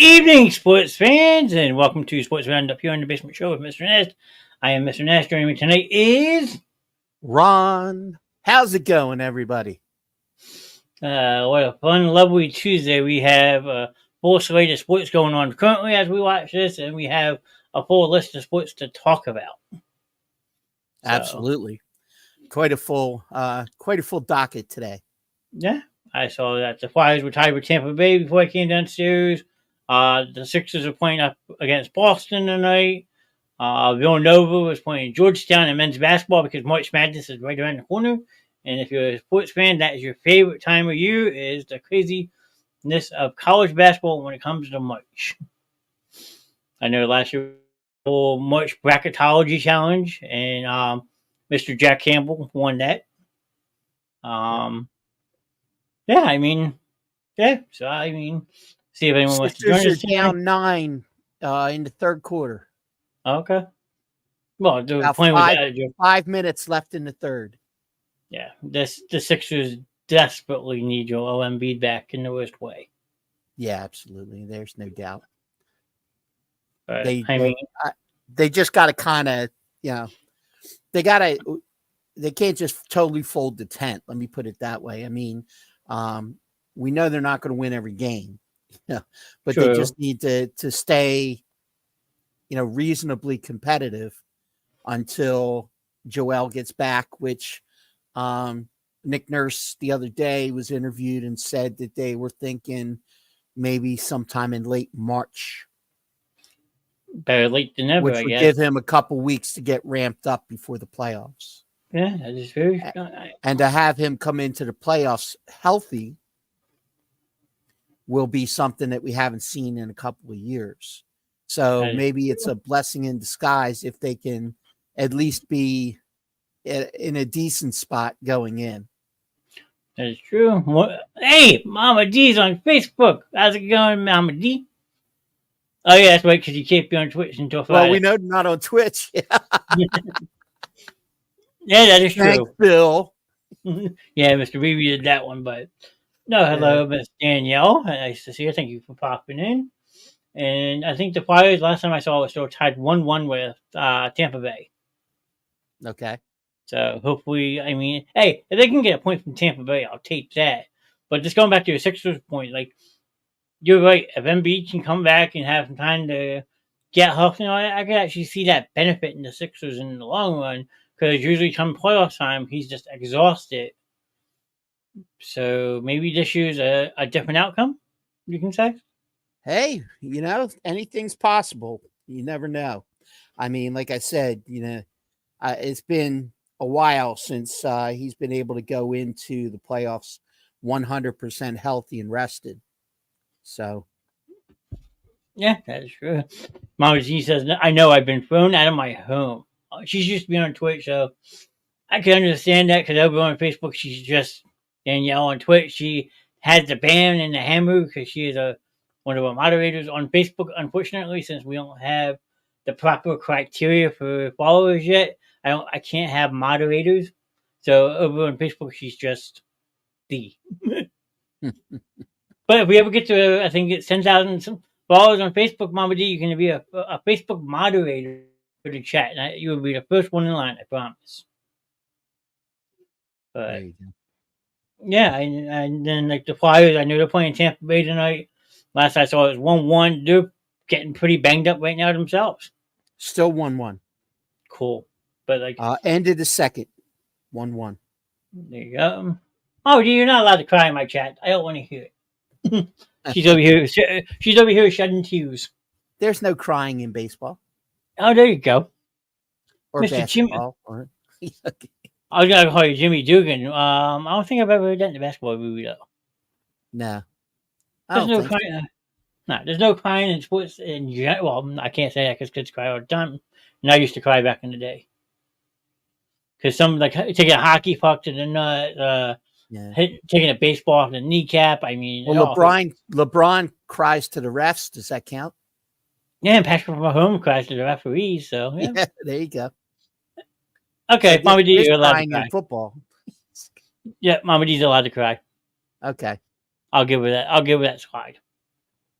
Evening, sports fans, and welcome to Sports Roundup here on the Basement Show with Mr. Knast. I am Mr. Knast. Joining me tonight is Ron. How's it going, everybody? what a fun, lovely Tuesday. We have a full slate of sports going on currently as we watch this, and we have a full list of sports to talk about. Absolutely, quite a full docket today. Yeah, I saw that the Flyers were tied with Tampa Bay before I came downstairs. The Sixers are playing up against Boston tonight. Villanova was playing Georgetown in men's basketball because March Madness is right around the corner. And if you're a sports fan, that is your favorite time of year, is the craziness of college basketball when it comes to March. I know last year March bracketology challenge, and Mr. Jack Campbell won that. See if anyone wants to join us. Sixers are down 9 in the third quarter. Okay. Well, they're playing with 5 minutes left in the third. Yeah, the Sixers desperately need Joel Embiid back in the worst way. Yeah, absolutely. There's no doubt. But, they just got to kind of, they can't just totally fold the tent. Let me put it that way. I mean, we know they're not going to win every game, but True. They just need to stay, reasonably competitive until Joel gets back, which Nick Nurse the other day was interviewed and said that they were thinking maybe sometime in late March. Better late than never, which I would guess. Give him a couple weeks to get ramped up before the playoffs. Yeah, that is very. And to have him come into the playoffs healthy will be something that we haven't seen in a couple of years. So maybe it's a blessing in disguise if they can at least be in a decent spot going in. That is true. Hey, Mama D's on Facebook. How's it going, Mama D? Oh, yeah, that's right, because you can't be on Twitch until Friday. Well, we know not on Twitch. Yeah, that is true. Thanks, Bill. Yeah, Mr. Reeve did that one, but no, hello, Miss Danielle. Nice to see you. Thank you for popping in. And I think the Flyers, last time I saw, was still tied 1-1 with Tampa Bay. Okay. So hopefully, hey, if they can get a point from Tampa Bay, I'll take that. But just going back to your Sixers point, you're right. If Embiid can come back and have some time to get healthy, I could actually see that benefit in the Sixers in the long run, because usually come playoff time, he's just exhausted. So maybe this year's a different outcome, you can say? Hey, anything's possible. You never know. I mean, like I said, it's been a while since he's been able to go into the playoffs 100% healthy and rested. So, yeah, that's true. Mama G says, I know I've been thrown out of my home. She's used to be on Twitch, so I can understand that, because over on Facebook, she's just Danielle on Twitch. She has the ban and the hammer because she is one of our moderators on Facebook. Unfortunately, since we don't have the proper criteria for followers yet, I can't have moderators. So over on Facebook, she's just D. But if we ever get to, I think it's 10,000 followers on Facebook, Mama D, you're going to be a Facebook moderator for the chat. And you will be the first one in line, I promise. But yeah, and then the Flyers, I know they're playing Tampa Bay tonight. Last I saw it was 1-1. They're getting pretty banged up right now themselves. Still 1-1. Cool. But end of the second, 1-1. There you go. Oh, you're not allowed to cry in my chat. I don't want to hear it. She's over here. She's over here shedding tears. There's no crying in baseball. Oh, there you go. Or Mr. basketball. I was gonna call you Jimmy Dugan. I don't think I've ever heard that in the basketball movie though. No. There's no crying. There's no crying in sports in general. Well, I can't say that because kids cry all the time. And I used to cry back in the day. Because some taking a hockey puck to the nut, taking a baseball off the kneecap. Well, LeBron cries to the refs. Does that count? Yeah, and Patrick Mahomes cries to the referees. So yeah, there you go. Okay, Mama D, you're allowed to cry. In football. Yeah, Mama D's allowed to cry. Okay, I'll give her that. I'll give her that slide.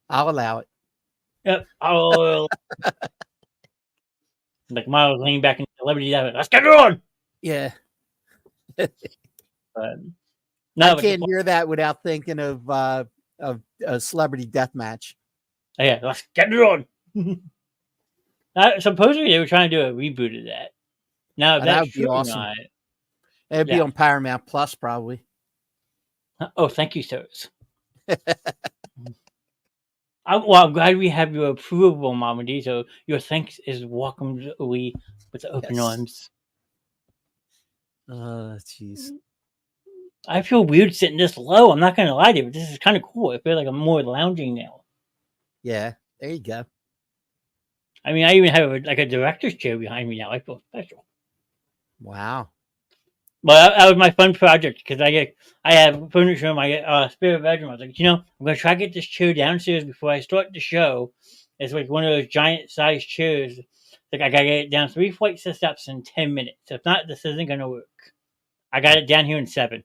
I'll allow it. Yep. Oh, like Miles leaning back in celebrity. Let's get it on. Yeah. But I no, but can't hear that without thinking of a celebrity death match. yeah, let's get it on. Supposedly they were trying to do a reboot of that. Now, if That that's would be true or awesome. not, It'd be yeah. on Paramount Plus probably. Oh, thank you, sirs. I'm glad we have your approval, Mama D. So your thanks is welcomed with open Yes. arms. Jeez. I feel weird sitting this low. I'm not going to lie to you, but this is kind of cool. I feel like I'm more lounging now. Yeah, there you go. I mean, I even have a director's chair behind me now. I feel special. Wow. Well, that was my fun project because I have furniture in my spare bedroom. I was like, I'm going to try to get this chair downstairs before I start the show. It's like one of those giant sized chairs. Like I got to get it down 3 flights of steps in 10 minutes. If not, this isn't going to work. I got it down here in 7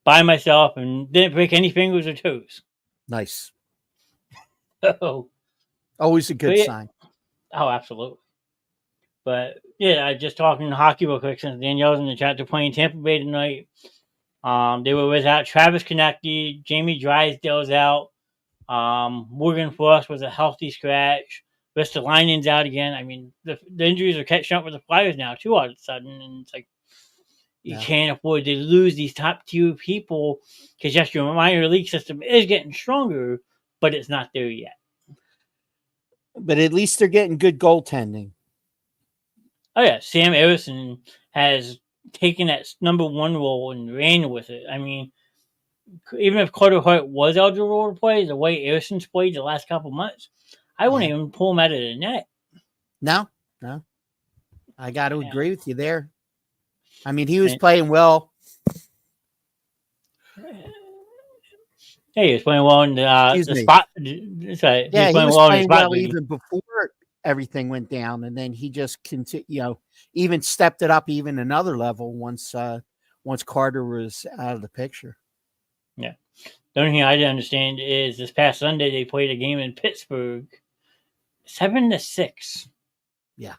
by myself and didn't break any fingers or toes. Nice. Oh, Always a good yeah, sign. oh, absolutely. But yeah, I just talking hockey real quick since Danielle's in the chat. They're playing Tampa Bay tonight. They were without Travis Konecny, Jamie Drysdale's out. Morgan Frost was a healthy scratch. Ristolainen's out again. I mean, the injuries are catching up with the Flyers now too all of a sudden, and it's like you can't afford to lose these top tier people because yes, your minor league system is getting stronger, but it's not there yet. But at least they're getting good goaltending. Oh yeah, Sam Ersson has taken that number one role and ran with it. I mean, even if Carter Hart was eligible to play, the way Ersson's played the last couple months, I wouldn't even pull him out of the net. No. I got to agree with you there. I mean, he was playing well. Hey, he was playing well in the spot. Sorry, yeah, he was playing well even before everything went down, and then he just even stepped it up even another level once Carter was out of the picture. Yeah. The only thing I didn't understand is this past Sunday they played a game in Pittsburgh, 7-6. Yeah.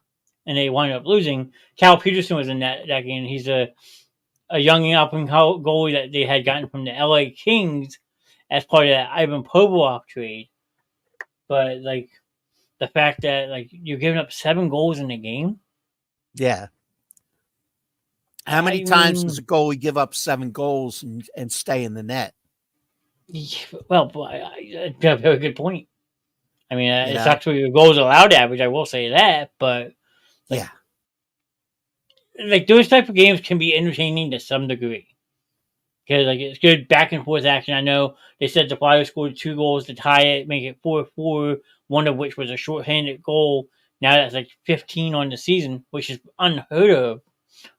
And they wound up losing. Cal Peterson was in that game. He's a young up and goalie that they had gotten from the LA Kings as part of that Ivan Provorov trade. But like the fact that like you're giving up 7 goals in a game. Yeah. How many times does a goalie give up 7 goals and stay in the net? Well, a very good point. I mean, it's actually your goals allowed average. I will say that, but like those type of games can be entertaining to some degree because like it's good back and forth action. I know they said the Flyers scored 2 goals to tie it, make it 4-4. One of which was a shorthanded goal. Now that's like 15 on the season, which is unheard of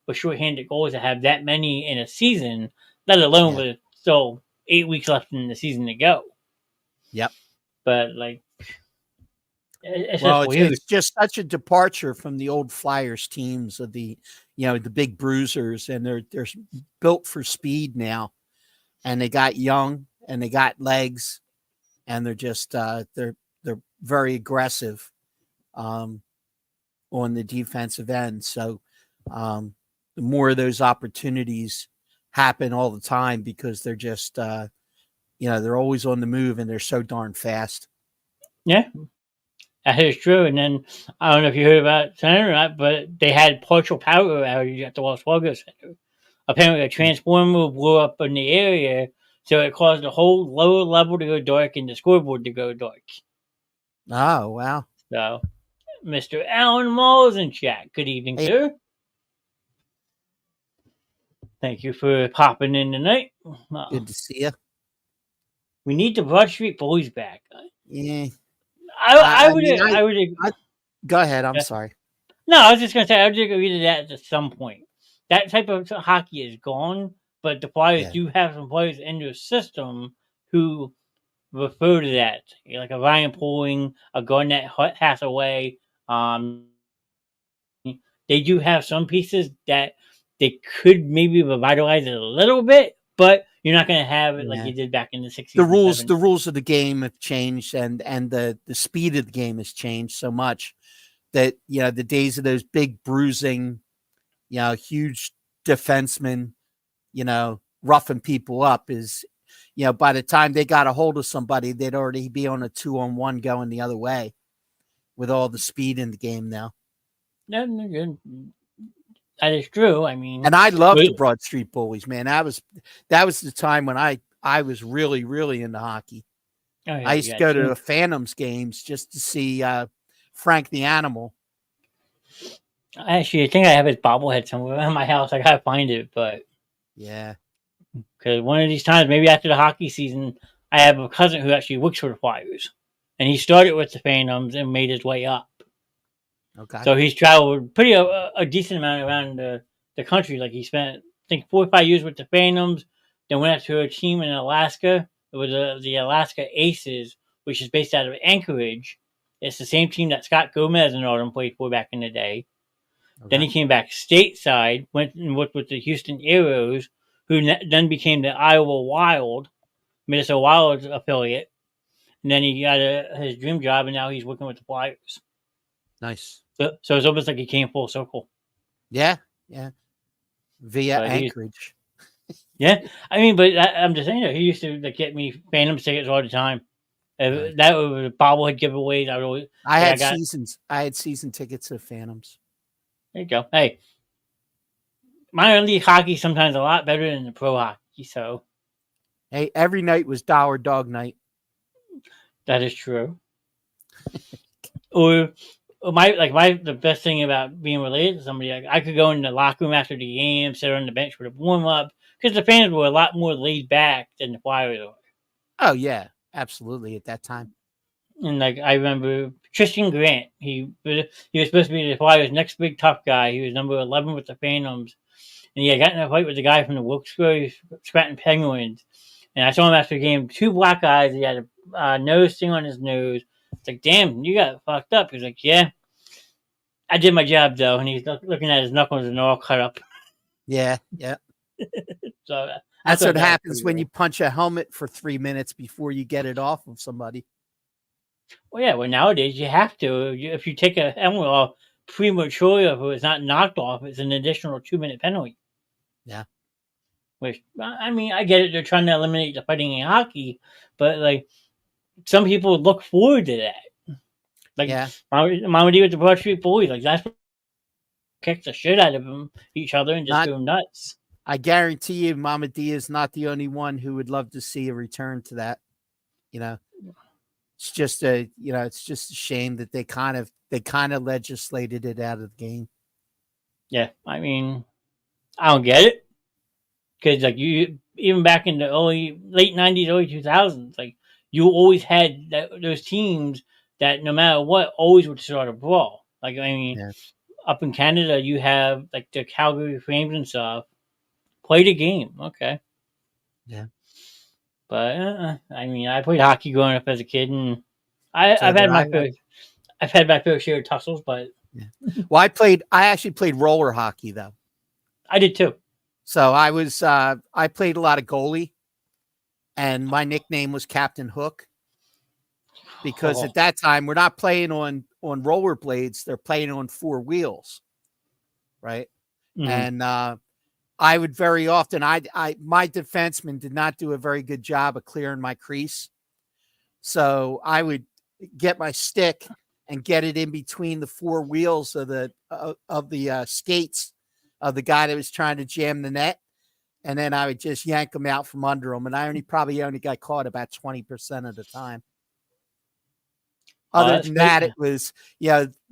for shorthanded goals to have that many in a season, let alone with still 8 weeks left in the season to go. Yep. But like, it's just such a departure from the old Flyers teams of the big bruisers, and they're built for speed now, and they got young and they got legs, and they're just they're very aggressive on the defensive end. So the more of those opportunities happen all the time because they're just they're always on the move and they're so darn fast. Yeah. That is true. And then I don't know if you heard about it or not, but they had partial power outage at the Wells Fargo Center. Apparently, a transformer blew up in the area, so it caused the whole lower level to go dark and the scoreboard to go dark. Oh, wow. So, Mr. Alan Mull's in chat. Good evening, sir. Thank you for popping in tonight. Good to see you. We need the Broad Street Boys back. Yeah. I would. Go ahead. I'm sorry. No, I was just going to say, I would agree to that at some point. That type of hockey is gone, but the Flyers do have some players in their system who refer to that. Like a Ryan Poling, a Garnett Hathaway. They do have some pieces that they could maybe revitalize it a little bit, but You're not going to have it like Yeah. you did back in the 60s. The and rules 70s. of the game have changed, and the speed of the game has changed so much that the days of those big bruising, huge defensemen, roughing people up is, by the time they got a hold of somebody, they'd already be on a 2-on-1 going the other way with all the speed in the game now. Yeah, that is true. I mean, And I loved the Broad Street Bullies, man. That was the time when I was really, really into hockey. Oh, yeah, I used to go to the Phantoms games just to see Frank the Animal. Actually, I think I have his bobblehead somewhere in my house. I gotta find it, but yeah, because one of these times, maybe after the hockey season, I have a cousin who actually works for the Flyers, and he started with the Phantoms and made his way up. Okay. So he's traveled pretty a decent amount around the country. Like he spent, I think, 4 or 5 years with the Phantoms, then went out to a team in Alaska. It was the Alaska Aces, which is based out of Anchorage. It's the same team that Scott Gomez and all them played for back in the day. Okay. Then he came back stateside, went and worked with the Houston Aeros, who then became the Iowa Wild, Minnesota Wild affiliate. And then he got his dream job, and now he's working with the Flyers. Nice. So it's almost like he came full circle. Yeah, yeah. Via Anchorage. Yeah, I mean, but I'm just saying, he used to get me Phantom tickets all the time. Right. That was bobblehead giveaways. I had season tickets of Phantoms. There you go. Hey, minor league hockey sometimes a lot better than the pro hockey. So, hey, every night was Dollar Dog night. That is true. Or the best thing about being related to somebody, I could go in the locker room after the game, sit on the bench for the warm up, because the fans were a lot more laid back than the Flyers were. Oh yeah, absolutely at that time. And I remember Tristan Grant. He was supposed to be the Flyers' next big tough guy. He was number 11 with the Phantoms, and he had gotten in a fight with the guy from the Wilkes-Barre Scranton Penguins. And I saw him after the game, 2 black eyes. He had a nose sting on his nose. It's like, damn, you got fucked up. He's like, yeah, I did my job though. And he's looking at his knuckles and they're all cut up. Yeah, yeah. So that's what happens when you punch a helmet for 3 minutes before you get it off of somebody. Well, yeah. Well, nowadays you have to. If you take a helmet off prematurely, if it's not knocked off, it's an additional 2-minute penalty. Yeah. Which, I mean, I get it. They're trying to eliminate the fighting in hockey, but like some people look forward to that. Like Mama D with the Broad Street Bullies, like that's what kicks the shit out of each other and just go nuts. I guarantee you, Mama D is not the only one who would love to see a return to that. It's just it's just a shame that they kind of legislated it out of the game. Yeah, I mean, I don't get it because like you even back in the late 90s, early 2000s, like you always had those teams that no matter what always would start a brawl. Like I mean, up in Canada, you have like the Calgary Flames and stuff. Play the game, okay. Yeah. But I mean, I played hockey growing up as a kid, and I've had my fair share of tussles. But well, I actually played roller hockey though. I did too. So I played a lot of goalie, and my nickname was Captain Hook because at that time we're not playing on roller blades; they're playing on 4 wheels, right? Mm-hmm. And I would very often, my defenseman did not do a very good job of clearing my crease. So I would get my stick and get it in between the 4 wheels of the skates of the guy that was trying to jam the net. And then I would just yank them out from under him. And I probably only got caught about 20% of the time. Other than that, it was,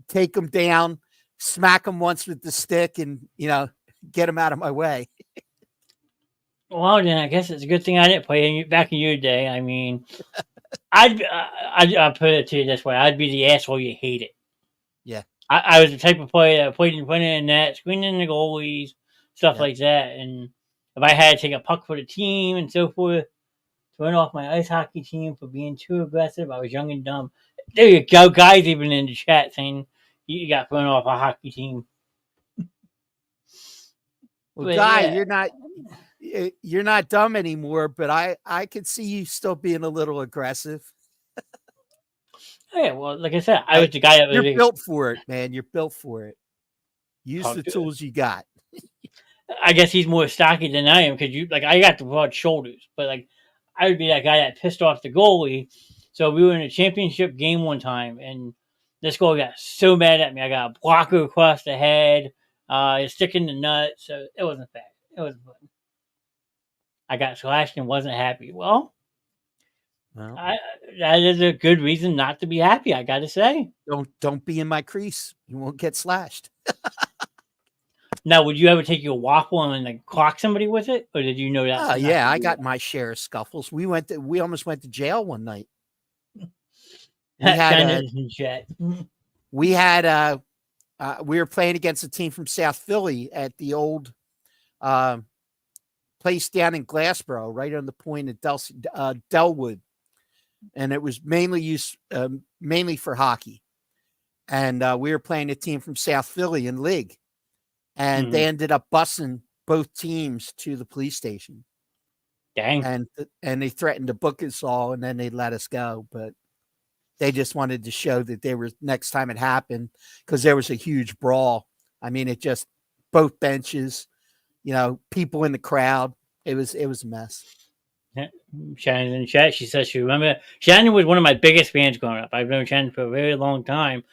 take them down, smack them once with the stick and, get them out of my way. Well, then I guess it's a good thing I didn't play back in your day. I mean, I'll put it to you this way: I'd be the asshole you hated. Yeah, I was the type of player that played in front of the net, screening the goalies, stuff like that. And if I had to take a puck for the team and so forth, thrown off my ice hockey team for being too aggressive, I was young and dumb. There you go, guys, even in the chat saying you got thrown off a hockey team. Well, Guy, you're not. you're not dumb anymore, but I could see you still being a little aggressive. Yeah, well, like I said, I was the guy that was You're built for it, man. You're built for it. Use the talked to. tools you got. I guess he's more stocky than I am because I got the broad shoulders, but like I would be that guy that pissed off the goalie. So we were in a championship game one time, and this goalie got so mad at me. I got a blocker across the head, a stick in the nut. So it wasn't fair. It wasn't fun. I got slashed and wasn't happy. Well, Well, that is a good reason not to be happy. I got to say. don't be in my crease. You won't get slashed. Now, would you ever take your waffle and like clock somebody with it, or did you know that? Oh yeah, I got my share of scuffles. We almost went to jail one night. We were playing against a team from South Philly at the old place down in Glassboro, right on the point of Delwood, and it was mainly used mainly for hockey. And we were playing a team from South Philly in league, and they ended up busing both teams to the police station. Dang. And they threatened to book us all, and then they let us go. But they just wanted to show that they were next time it happened, because there was a huge brawl. I mean, it just both benches, people in the crowd. It was a mess. Shannon's in the chat. She says she remember Shannon was one of my biggest fans growing up. I've known Shannon for a very long time.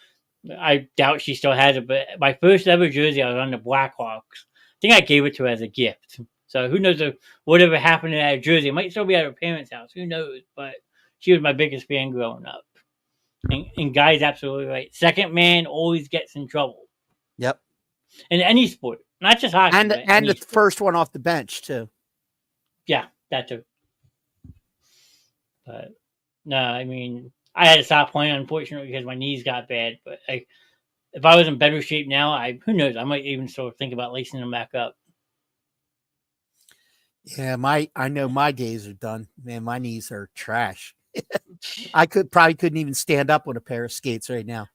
I doubt she still has it, but my first ever jersey, I was on the Blackhawks. I think I gave it to her as a gift. So who knows whatever happened to that jersey? It might still be at her parents' house. Who knows? But she was my biggest fan growing up. And Guy's absolutely right. Second man always gets in trouble. Yep. In any sport, not just hockey. And the sport. First one off the bench too. Yeah, that too. But no, I mean, I had to stop playing, unfortunately, because my knees got bad. But if I was in better shape now, who knows? I might even still think about lacing them back up. Yeah, I know my days are done. Man, my knees are trash. I couldn't even stand up on a pair of skates right now.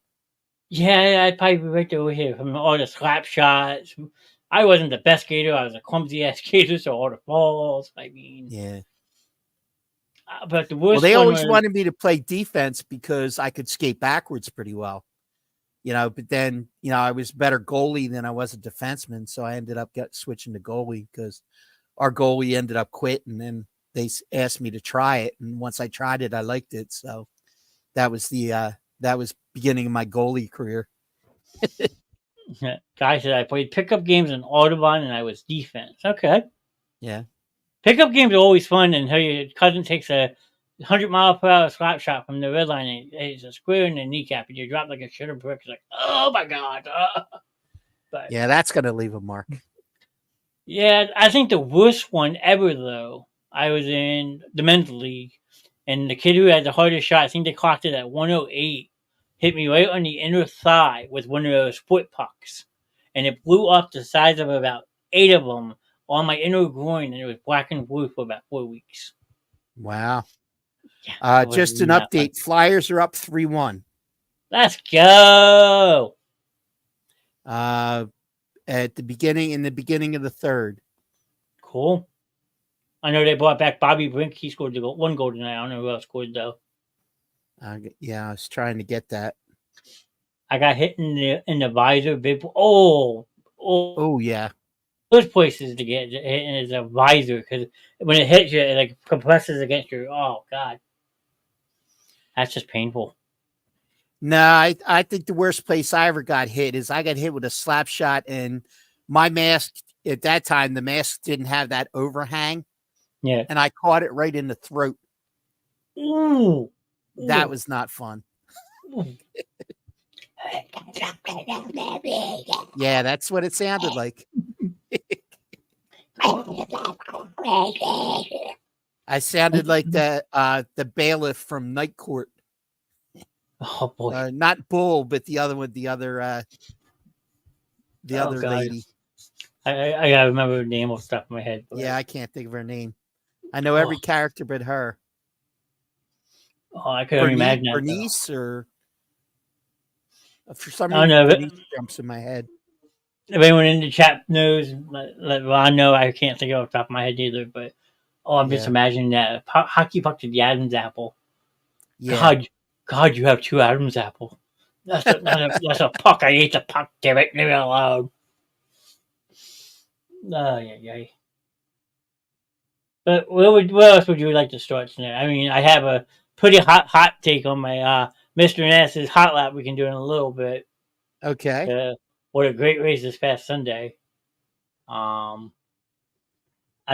Yeah, I'd probably be right over here from all the slap shots. I wasn't the best skater. I was a clumsy ass skater, so all the falls. I mean, yeah. But the worst. Well, they always wanted me to play defense because I could skate backwards pretty well, But then, I was a better goalie than I was a defenseman, so I ended up switching to goalie because our goalie ended up quitting, and they asked me to try it, and once I tried it, I liked it. So that was beginning of my goalie career. Guy said I played pickup games in Audubon, and I was defense. Okay. Yeah. Pickup games are always fun, and your cousin takes a 100-mile-per-hour slap shot from the red line, and it's a square in the kneecap, and you drop like a shit of brick. It's like, oh my god! But yeah, that's gonna leave a mark. Yeah, I think the worst one ever, though. I was in the men's league, and the kid who had the hardest shot, I think they clocked it at 108, hit me right on the inner thigh with one of those foot pucks, and it blew up the size of about 8 of them on my inner groin, and it was black and blue for about 4 weeks. Wow. Yeah, just an update. Fun. Flyers are up 3-1. Let's go. In the beginning of the third. Cool. I know they brought back Bobby Brink. He scored one goal tonight. I don't know who else scored, though. Yeah, I was trying to get that. I got hit in the visor. Oh, yeah. Those places to get hit is a visor, because when it hits you, it like compresses against your. Oh God, that's just painful. No, I think the worst place I ever got hit is I got hit with a slap shot, and my mask at that time, the mask didn't have that overhang. Yeah, and I caught it right in the throat. Ooh, that was not fun. Yeah, that's what it sounded like. I sounded like the bailiff from Night Court. Oh boy, not Bull, but the other one, the other lady. I gotta remember the name off the top of my head. Yeah, I can't think of her name. I know every character but her. Oh, I couldn't imagine that. Bernice, or for some reason, Bernice jumps in my head. if anyone in the chat knows, well, I know I can't think of off the top of my head either, but I'm just Yeah. imagining that hockey puck to the Adam's apple. Yeah. God, you have two Adam's apple. That's a puck. I ate the puck. Damn it, leave me alone. Oh yeah. But what else would you like to start tonight? I mean, I have a pretty hot take on my Mr Knast's hot lap. We can do in a little bit. Okay. What a great race this past Sunday. I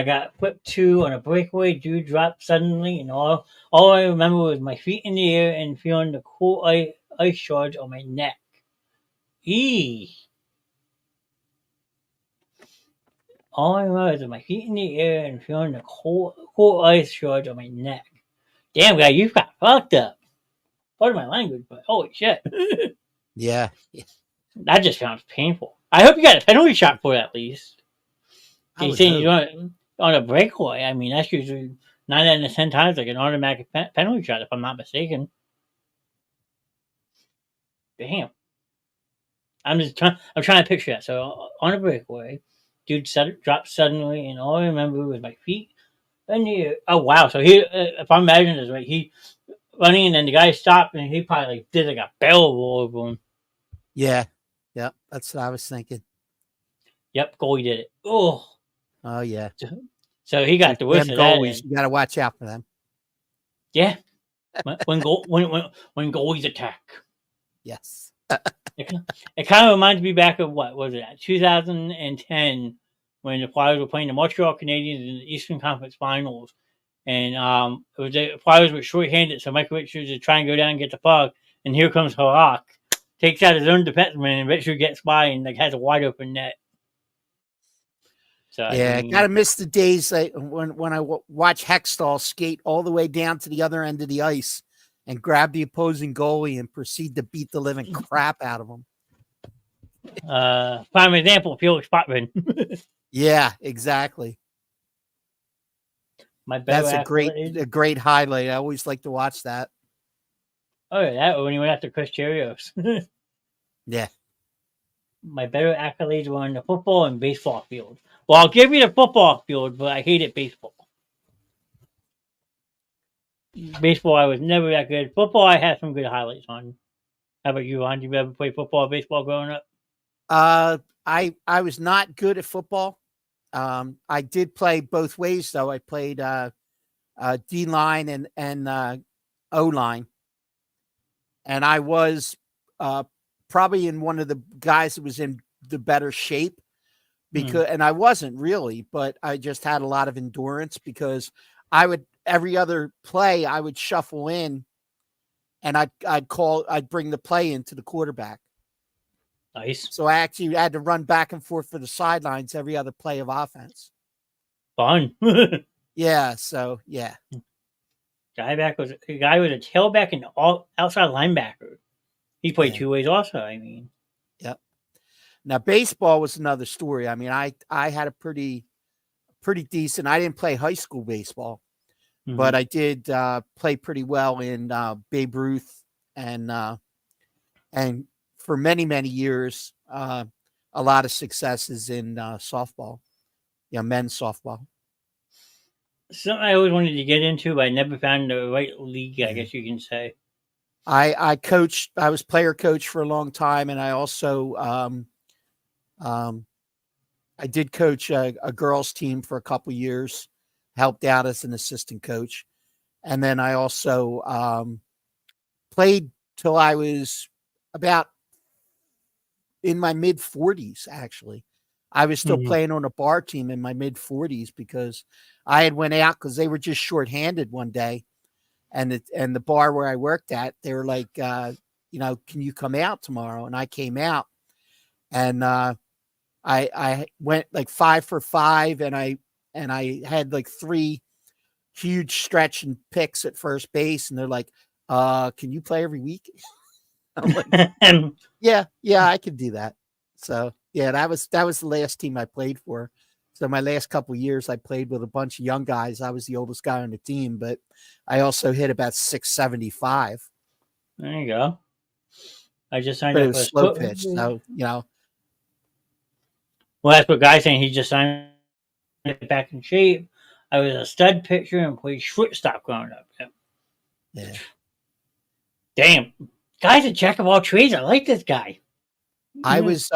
got whipped two on a breakaway. Dude dropped suddenly, and all I remember was my feet in the air and feeling the cool ice shards on my neck. Eee. All I remember is my feet in the air and feeling the cool ice shards on my neck. Damn, guy, you've got fucked up. Pardon my language, but holy shit. Yeah. That just sounds painful. I hope you got a penalty shot for it at least. I He's would saying hope. you're on a breakaway. I mean, that's usually 9 out of 10 times like an automatic penalty shot, if I'm not mistaken. Damn. I'm trying to picture that. So on a breakaway, dude dropped suddenly, and all I remember was my feet. And oh wow! So if I'm imagining this right, he running, and then the guy stopped, and he probably did like a barrel roll over him. Yeah. Yeah. That's what I was thinking. Yep, goalie did it. Oh yeah. So he got the worst Them of that. goalies, you got to watch out for them. Yeah, when goalies attack. Yes. It kind of reminds me back of what was it, 2010, when the Flyers were playing the Montreal Canadiens in the Eastern Conference Finals, and it was the Flyers were short-handed, so Michael Richards is trying to go down and get the puck, and here comes Halak, takes out his own defenseman, and Richards gets by and like has a wide open net. So yeah, gotta miss the days when I watch Hextall skate all the way down to the other end of the ice and grab the opposing goalie and proceed to beat the living crap out of him. Prime example, Felix Potvin. Yeah, exactly. That's a great highlight. I always like to watch that. Oh yeah, that when he went after Chris Cherios. Yeah. My better accolades were on the football and baseball field. Well, I'll give you the football field, but I hated baseball. Baseball, I was never that good. Football, I had some good highlights on. How about you, Ron? Did you ever play football or baseball growing up? I was not good at football. I did play both ways though. I played D line and O line, and I was probably in one of the guys that was in the better shape because, and I wasn't really, but I just had a lot of endurance because I would every other play I would shuffle in, and I'd bring the play into the quarterback. Nice. So I actually had to run back and forth for the sidelines every other play of offense. Fun. Yeah. So yeah. The guy was a tailback and outside linebacker. He played two ways also. I mean. Yep. Now baseball was another story. I mean, I had a pretty decent. I didn't play high school baseball, but I did play pretty well in Babe Ruth and for many years, a lot of successes in softball, men's softball. Something I always wanted to get into, but I never found the right league, I guess you can say. I coached. I was player coach for a long time, and I also I did coach a girls team for a couple years. Helped out as an assistant coach, and then I also played till I was about in my mid 40s. Actually, I was still playing on a bar team in my mid 40s because I had went out because they were just shorthanded one day. And the bar where I worked at, they were like, can you come out tomorrow? And I came out, and I went like 5 for 5, and I had like 3 huge stretch and picks at first base, and they're like, can you play every week? I'm like, yeah, I can do that. So yeah, that was the last team I played for. So my last couple of years, I played with a bunch of young guys. I was the oldest guy on the team, but I also hit about 675. There you go. I just signed but up it was slow pitch, so Well, that's what Guy's saying. He just signed it back in shape. I was a stud pitcher and played shortstop growing up. Yeah. Yeah. Damn. Guy's a jack of all trades. I like this guy. I was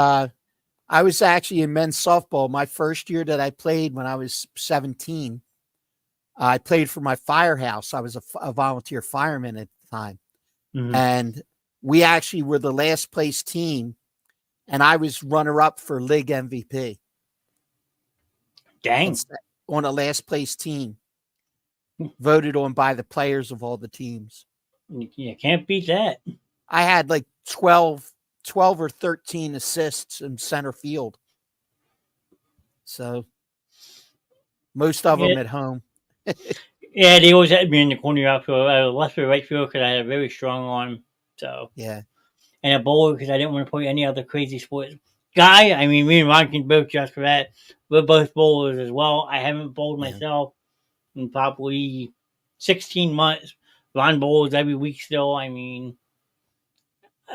actually in men's softball my first year that I played when I was 17. I played for my firehouse. I was a volunteer fireman at the time. Mm-hmm. And we actually were the last place team, and I was runner up for league MVP. Dang. On a last place team, voted on by the players of all the teams. You can't beat that. I had like 12 or 13 assists in center field. So most of them at home. Yeah, they always had me in the corner outfield, left or right field, because I had a very strong arm. So yeah, and a bowler because I didn't want to play any other crazy sports. Guy, I mean, me and Ron can both just for that. We're both bowlers as well. I haven't bowled myself in probably 16 months. Ron bowls every week still. I mean,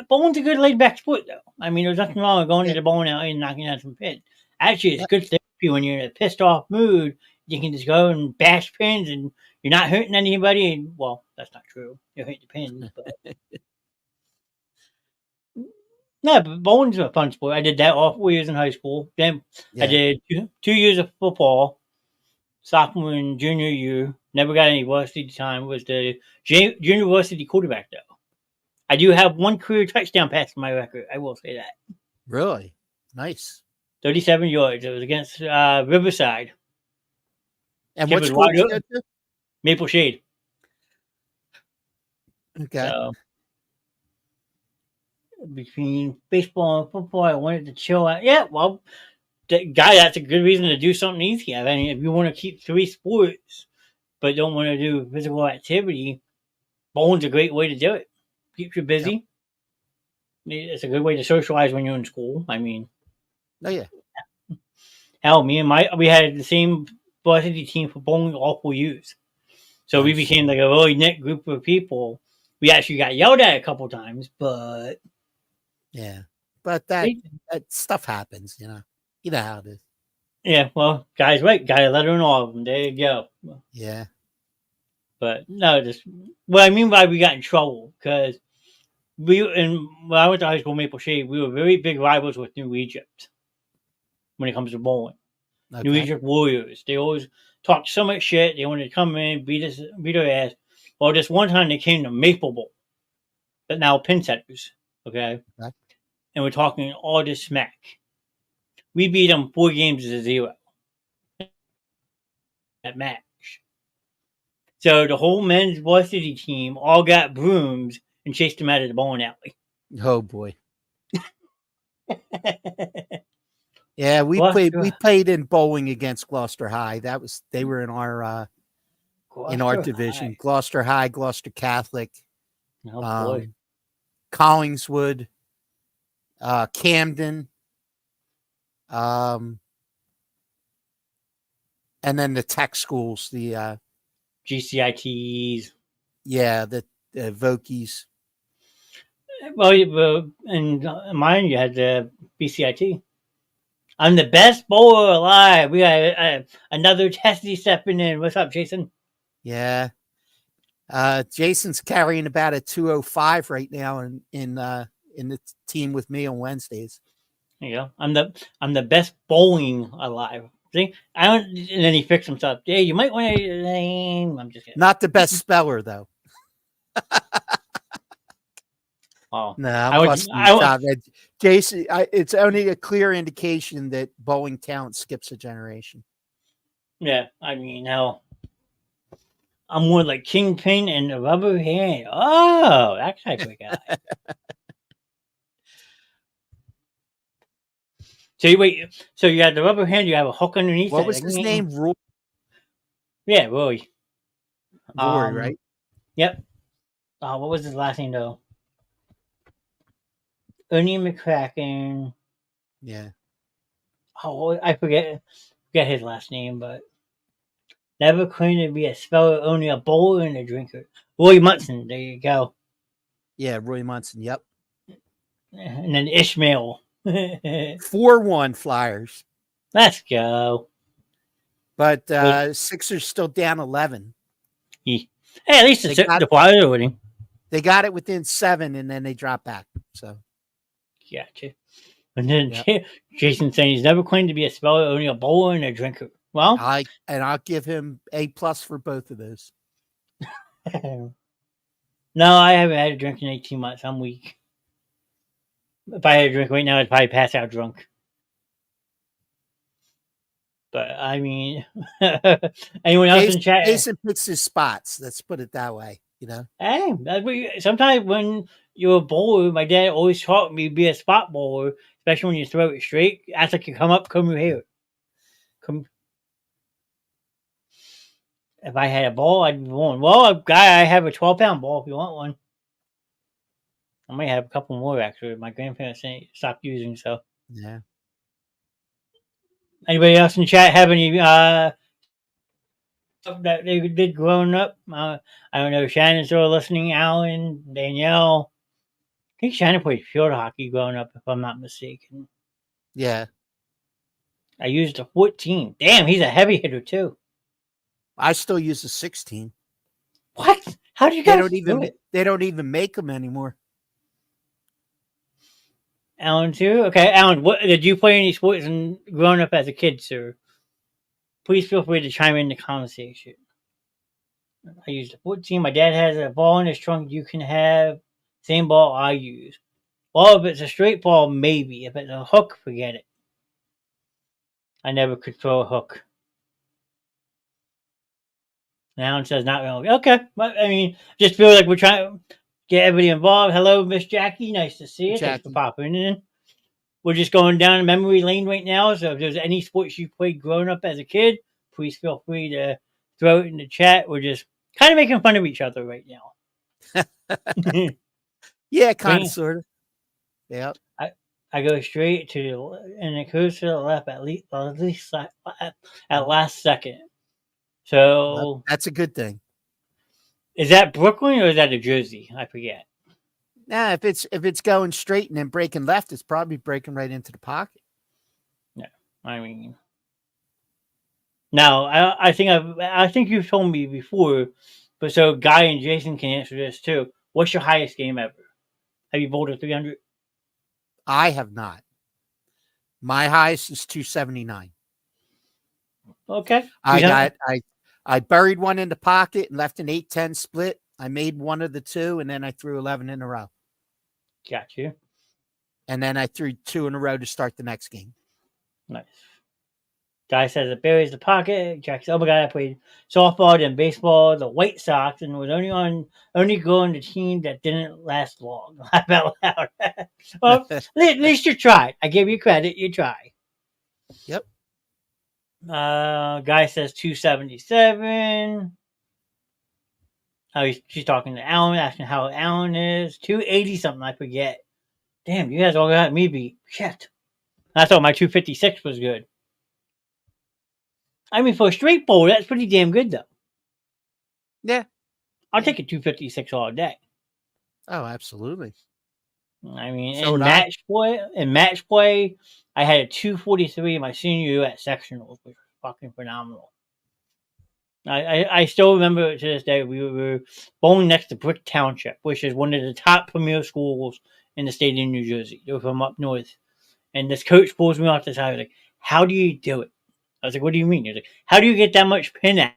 bowling's a good laid back sport, though. I mean, there's nothing wrong with going to the bowling alley and knocking out some pins. Actually, it's good therapy when you're in a pissed off mood. You can just go and bash pins and you're not hurting anybody. And, well, that's not true. You're hurting the pins. But no, but bowling's a fun sport. I did that all 4 years in high school. Then I did 2 years of football, sophomore and junior year. Never got any varsity time. Was the junior varsity quarterback, though. I do have one career touchdown pass in my record. I will say that. Really? Nice. 37 yards. It was against Riverside. And what school did you go to? Maple Shade. Okay. So, between baseball and football, I wanted to chill out. Yeah, well, that's a good reason to do something easy. I mean, if you want to keep 3 sports but don't want to do physical activity, bowling's a great way to do it. Keeps you busy. Yep. It's a good way to socialize when you're in school. I mean, oh yeah. Hell, we had the same varsity team for bowling all 4 years, so we became like a really knit group of people. We actually got yelled at a couple times, but yeah, but that stuff happens, you know. You know how it is. Yeah, well, guys, right? Got a letter in all of them. There you go. Yeah. But no, what I mean by we got in trouble, because when I went to high school, Maple Shade, we were very big rivals with New Egypt when it comes to bowling. Okay. New Egypt Warriors. They always talked so much shit. They wanted to come in, beat our ass. Well, this one time they came to Maple Bowl, but now pin setters. Okay? And we're talking all this smack. We beat them 4 games to 0 that match. So the whole men's varsity team all got brooms and chased them out of the bowling alley. Oh boy. Yeah, we played in bowling against Gloucester High. They were in our division. High. Gloucester High, Gloucester Catholic, Collingswood, Camden, and then the tech schools, the GCITs. Yeah, the Vokies. Well, and mine, you had the BCIT. I'm the best bowler alive. We got another testy stepping in. What's up, Jason? Yeah. Jason's carrying about a 205 right now in the team with me on Wednesdays. There you go. I'm the best bowling alive. See? And then he fixed himself. Yeah, you might want to name. I'm just kidding. Not the best speller though. Oh no, Jason. It's only a clear indication that bowling talent skips a generation. Yeah, I mean, hell, I'm more like Kingpin and the Rubber Hand. Oh, that type of guy. So you got the Rubber Hand. You have a hook underneath. What was his name? Roy. Yeah, Roy. Roy, right? Yep. What was his last name though? Ernie McCracken. Yeah. Oh, I forget his last name, but never claimed to be a speller, only a bowler and a drinker. Roy Munson, there you go. Yeah, Roy Munson, yep. And then Ishmael. 4-1 Flyers. Let's go. But Sixers still down 11. Hey, at least the Flyers are winning. They got it within 7, and then they dropped back. So, gotcha. And then Jason saying he's never claimed to be a speller, only a bowler and a drinker. Well, I'll give him A+ for both of those. No, I haven't had a drink in 18 months. I'm weak. If I had a drink right now, I'd probably pass out drunk. But I mean, anyone else in chat? Jason picks his spots. Let's put it that way. You know. Hey, sometimes when you're a bowler, my dad always taught me to be a spot bowler, especially when you throw it straight. Act like you come here. Come. If I had a ball, I'd be bowling. Well, guy, I have a 12-pound ball if you want one. I might have a couple more actually. My grandparents stopped using, so. Yeah. Anybody else in chat have any stuff that they did growing up? I don't know. Shannon's still listening. Alan, Danielle. I think Shannon played field hockey growing up, if I'm not mistaken. Yeah. I used a 14. Damn, he's a heavy hitter too. I still use a 16. What? How do you guys do it? They don't even make them anymore. Alan too? Okay, Alan, what did you play any sports growing up as a kid, sir? Please feel free to chime in the conversation. I used a 14. My dad has a ball in his trunk you can have. Same ball I use. Well, if it's a straight ball, maybe. If it's a hook, forget it. I never could throw a hook. Alan says not really. Okay. I mean, just feel like we're trying to get everybody involved. Hello, Miss Jackie. Nice to see you. Thanks for popping in. We're just going down memory lane right now. So if there's any sports you played growing up as a kid, please feel free to throw it in the chat. We're just kind of making fun of each other right now. Yeah, kind of, sort of. Yeah. I go straight to and it goes to the left at least at last second. So well, that's a good thing. Is that Brooklyn or is that New Jersey? I forget. Nah, if it's going straight and then breaking left, it's probably breaking right into the pocket. Yeah, I mean, now I think you've told me before, but so Guy and Jason can answer this too. What's your highest game ever? Have you bowled a 300? I have not. My highest is 279. Okay. I buried one in the pocket and left an 8-10 split. I made one of the two, and then I threw 11 in a row. Got you. And then I threw 2 in a row to start the next game. Nice. Guy says it buries the pocket. Jack says, oh my God, I played softball and baseball, the White Sox, and was only going to team that didn't last long. Laugh out loud. Well, at least you tried. I give you credit. You try. Yep. Guy says 277. She's talking to Alan, asking how Alan is. 280 something, I forget. Damn, you guys all got me beat. Shit. I thought my 256 was good. I mean, for a straight bowl, that's pretty damn good, though. Yeah. I'll take a 256 all day. Oh, absolutely. I mean, in match play, I had a 243 in my senior year at sectionals, which was fucking phenomenal. I still remember to this day, we were bowling next to Brick Township, which is one of the top premier schools in the state of New Jersey. They were from up north. And this coach pulls me off the side. He was like, how do you do it? I was like, what do you mean? He was like, how do you get that much pin at?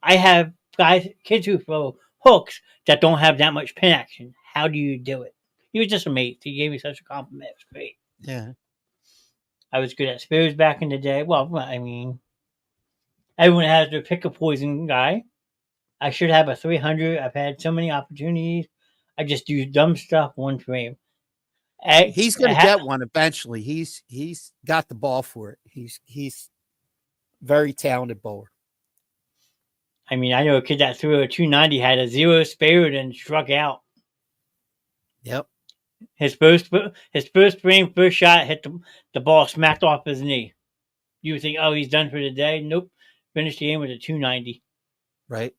I have kids who throw hooks that don't have that much pin action. How do you do it? He was just amazed. He gave me such a compliment. It was great. Yeah. I was good at spears back in the day. Well, I mean, everyone has their pick a poison guy. I should have a 300. I've had so many opportunities. I just do dumb stuff one frame. He's going to get one eventually. He's got the ball for it. He's very talented bowler. I mean, I know a kid that threw a 290 had a 0 spared and struck out. Yep. His first frame, first shot hit the ball smacked off his knee. You would think, oh, he's done for the day. Nope. Finished the game with a 290. Right.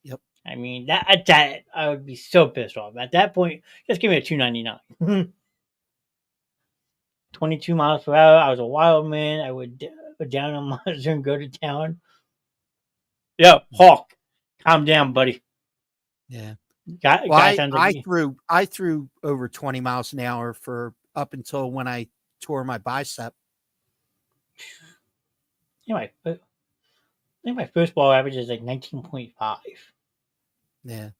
Yep. I mean, that I would be so pissed off. At that point, just give me a 299. 22 miles per hour. I was a wild man. I would go down on monster and go to town. Yo, Hawk, calm down, buddy. Yeah. Well, Guy sounds like I threw over 20 miles an hour for up until when I tore my bicep. I think my first ball average is like 19.5. Yeah.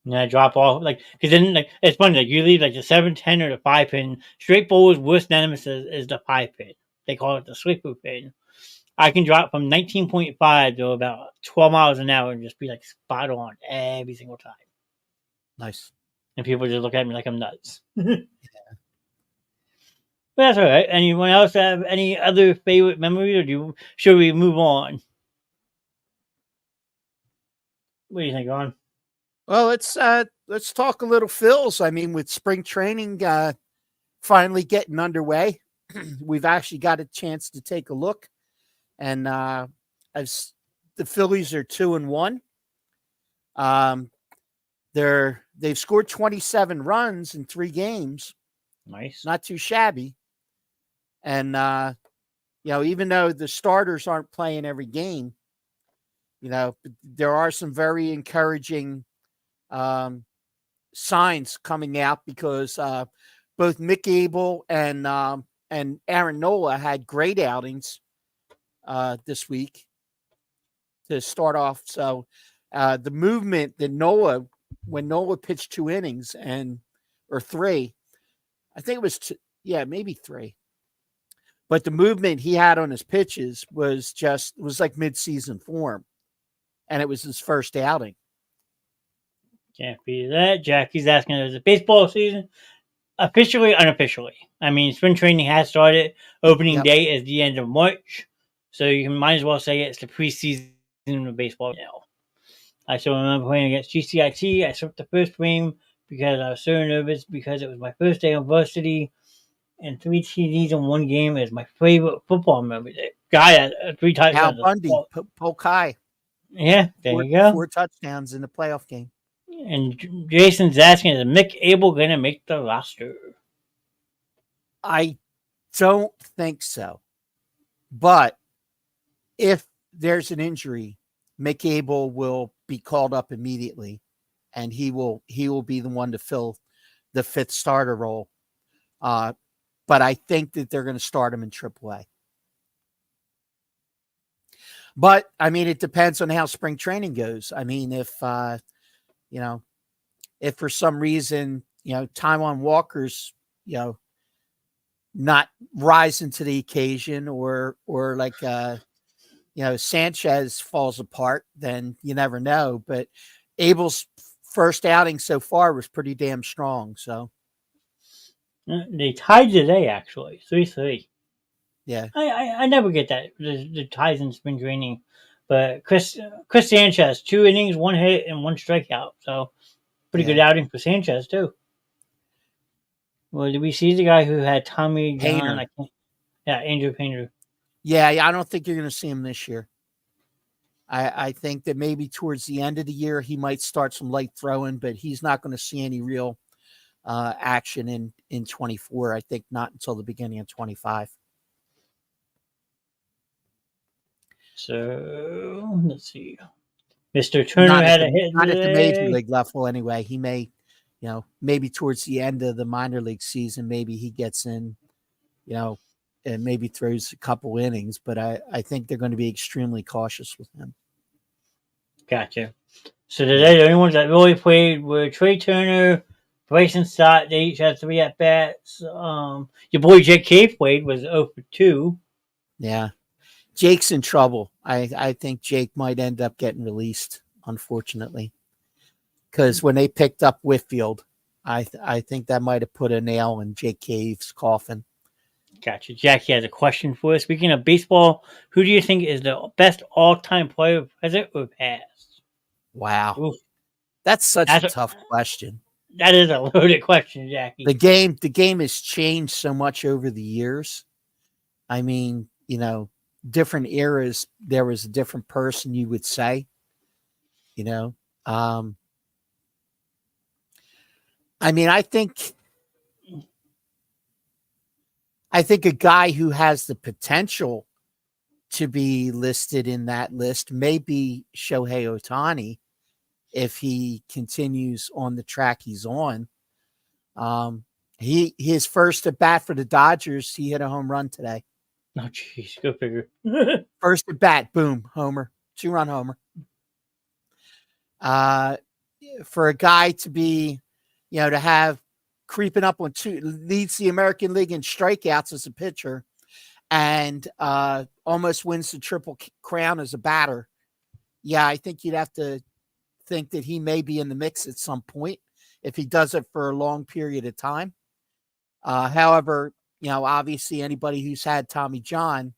And then I drop off because then it's funny you leave the 7-10 or the 5 pin. Straight bowl's worst nemesis is the 5 pin. They call it the sweeper pin. I can drop from 19.5 to about 12 miles an hour and just be spot on every single time. Nice. And people just look at me like I'm nuts. But that's all right. Anyone else have any other favorite memory, or should we move on? What do you think, Ron? Well, let's talk a little Phils. I mean, with spring training finally getting underway, we've actually got a chance to take a look. And as the Phillies are 2-1, they've scored 27 runs in 3 games. Nice, not too shabby. And even though the starters aren't playing every game, there are some very encouraging signs coming out because both Mick Abel and Aaron Nola had great outings this week to start off. So the movement that when Nola pitched 2 innings or 3, I think it was maybe 3. But the movement he had on his pitches was like mid-season form, and it was his first outing. Can't beat that. Jackie's asking, is it baseball season? Officially, unofficially. I mean, spring training has started. Opening day is the end of March. So you might as well say it's the preseason of baseball now. I still remember playing against GCIT. I swept the first frame because I was so nervous because it was my first day on varsity. And 3 TDs in 1 game is my favorite football memory. The guy had 3 touchdowns. Al Bundy, Polk High. Yeah, there you go. 4 touchdowns in the playoff game. And Jason's asking, is Mick Abel going to make the roster? I don't think so. But if there's an injury, Mick Abel will be called up immediately, and he will be the one to fill the 5th starter role. But I think that they're going to start him in AAA. But I mean, it depends on how spring training goes. I mean, if for some reason, Taijuan Walker's, not rising to the occasion or Sanchez falls apart, then you never know. But Abel's first outing so far was pretty damn strong. So they tied today, actually, 3-3. Yeah, I never get that the ties in spring training, but Chris Sanchez 2 innings, 1 hit, and 1 strikeout. So pretty good outing for Sanchez too. Well, did we see the guy who had Tommy John? Andrew Painter. Yeah, I don't think you're going to see him this year. I think that maybe towards the end of the year he might start some light throwing, but he's not going to see any real action in 24. I think not until the beginning of 25. So let's see. Mr. Turner had a hit. Not at the major league level anyway. He may, maybe towards the end of the minor league season, maybe he gets in, and maybe throws a couple innings. But I think they're going to be extremely cautious with him. Gotcha. So today the only ones that really played were Trey Turner, Bryson Stott. They each had 3 at bats. Your boy Jake Cave played was 0 for 2. Yeah. Jake's in trouble. I think Jake might end up getting released, unfortunately, because when they picked up Whitfield, I think that might have put a nail in Jake Cave's coffin. Gotcha. Jackie has a question for us. Speaking of baseball, who do you think is the best all-time player, present or past? Wow. Oof. That's a tough question. That is a loaded question, Jackie. The game has changed so much over the years. I mean, different eras, there was a different person you would say, I mean, I think I think a guy who has the potential to be listed in that list may be Shohei Ohtani if he continues on the track he's on. His first at bat for the Dodgers, he hit a home run today. Oh, jeez, go figure. First at bat, boom, homer, 2-run homer. For a guy to be, to have creeping up on leads the American League in strikeouts as a pitcher, and almost wins the Triple Crown as a batter. Yeah, I think you'd have to think that he may be in the mix at some point if he does it for a long period of time. However, obviously anybody who's had Tommy John,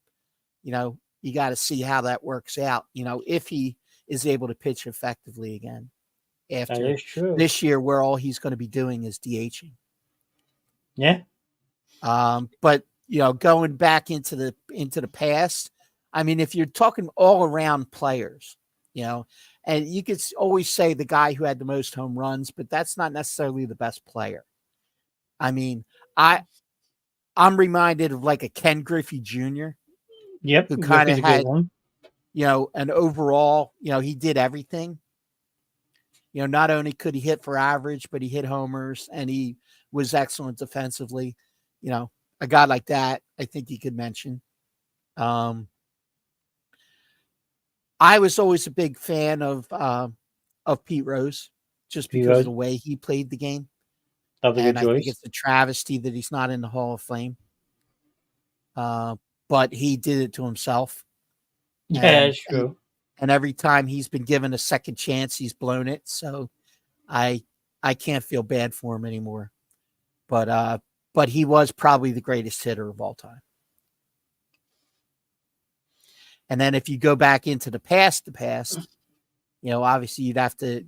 you got to see how that works out, if he is able to pitch effectively again after this year where all he's going to be doing is DHing. Yeah. But, going back into the past, I mean, if you're talking all around players, and you could always say the guy who had the most home runs, but that's not necessarily the best player. I mean, I'm reminded of like a Ken Griffey Jr. Yep. Who kind of had, an overall, he did everything. Not only could he hit for average, but he hit homers and he was excellent defensively. A guy like that, I think you could mention. I was always a big fan of Pete Rose, just because of the way he played the game. And I think it's a travesty that he's not in the Hall of Fame. But he did it to himself. Yeah, it's true. And every time he's been given a second chance, he's blown it. So I can't feel bad for him anymore. But he was probably the greatest hitter of all time. And then if you go back into the past, obviously you'd have to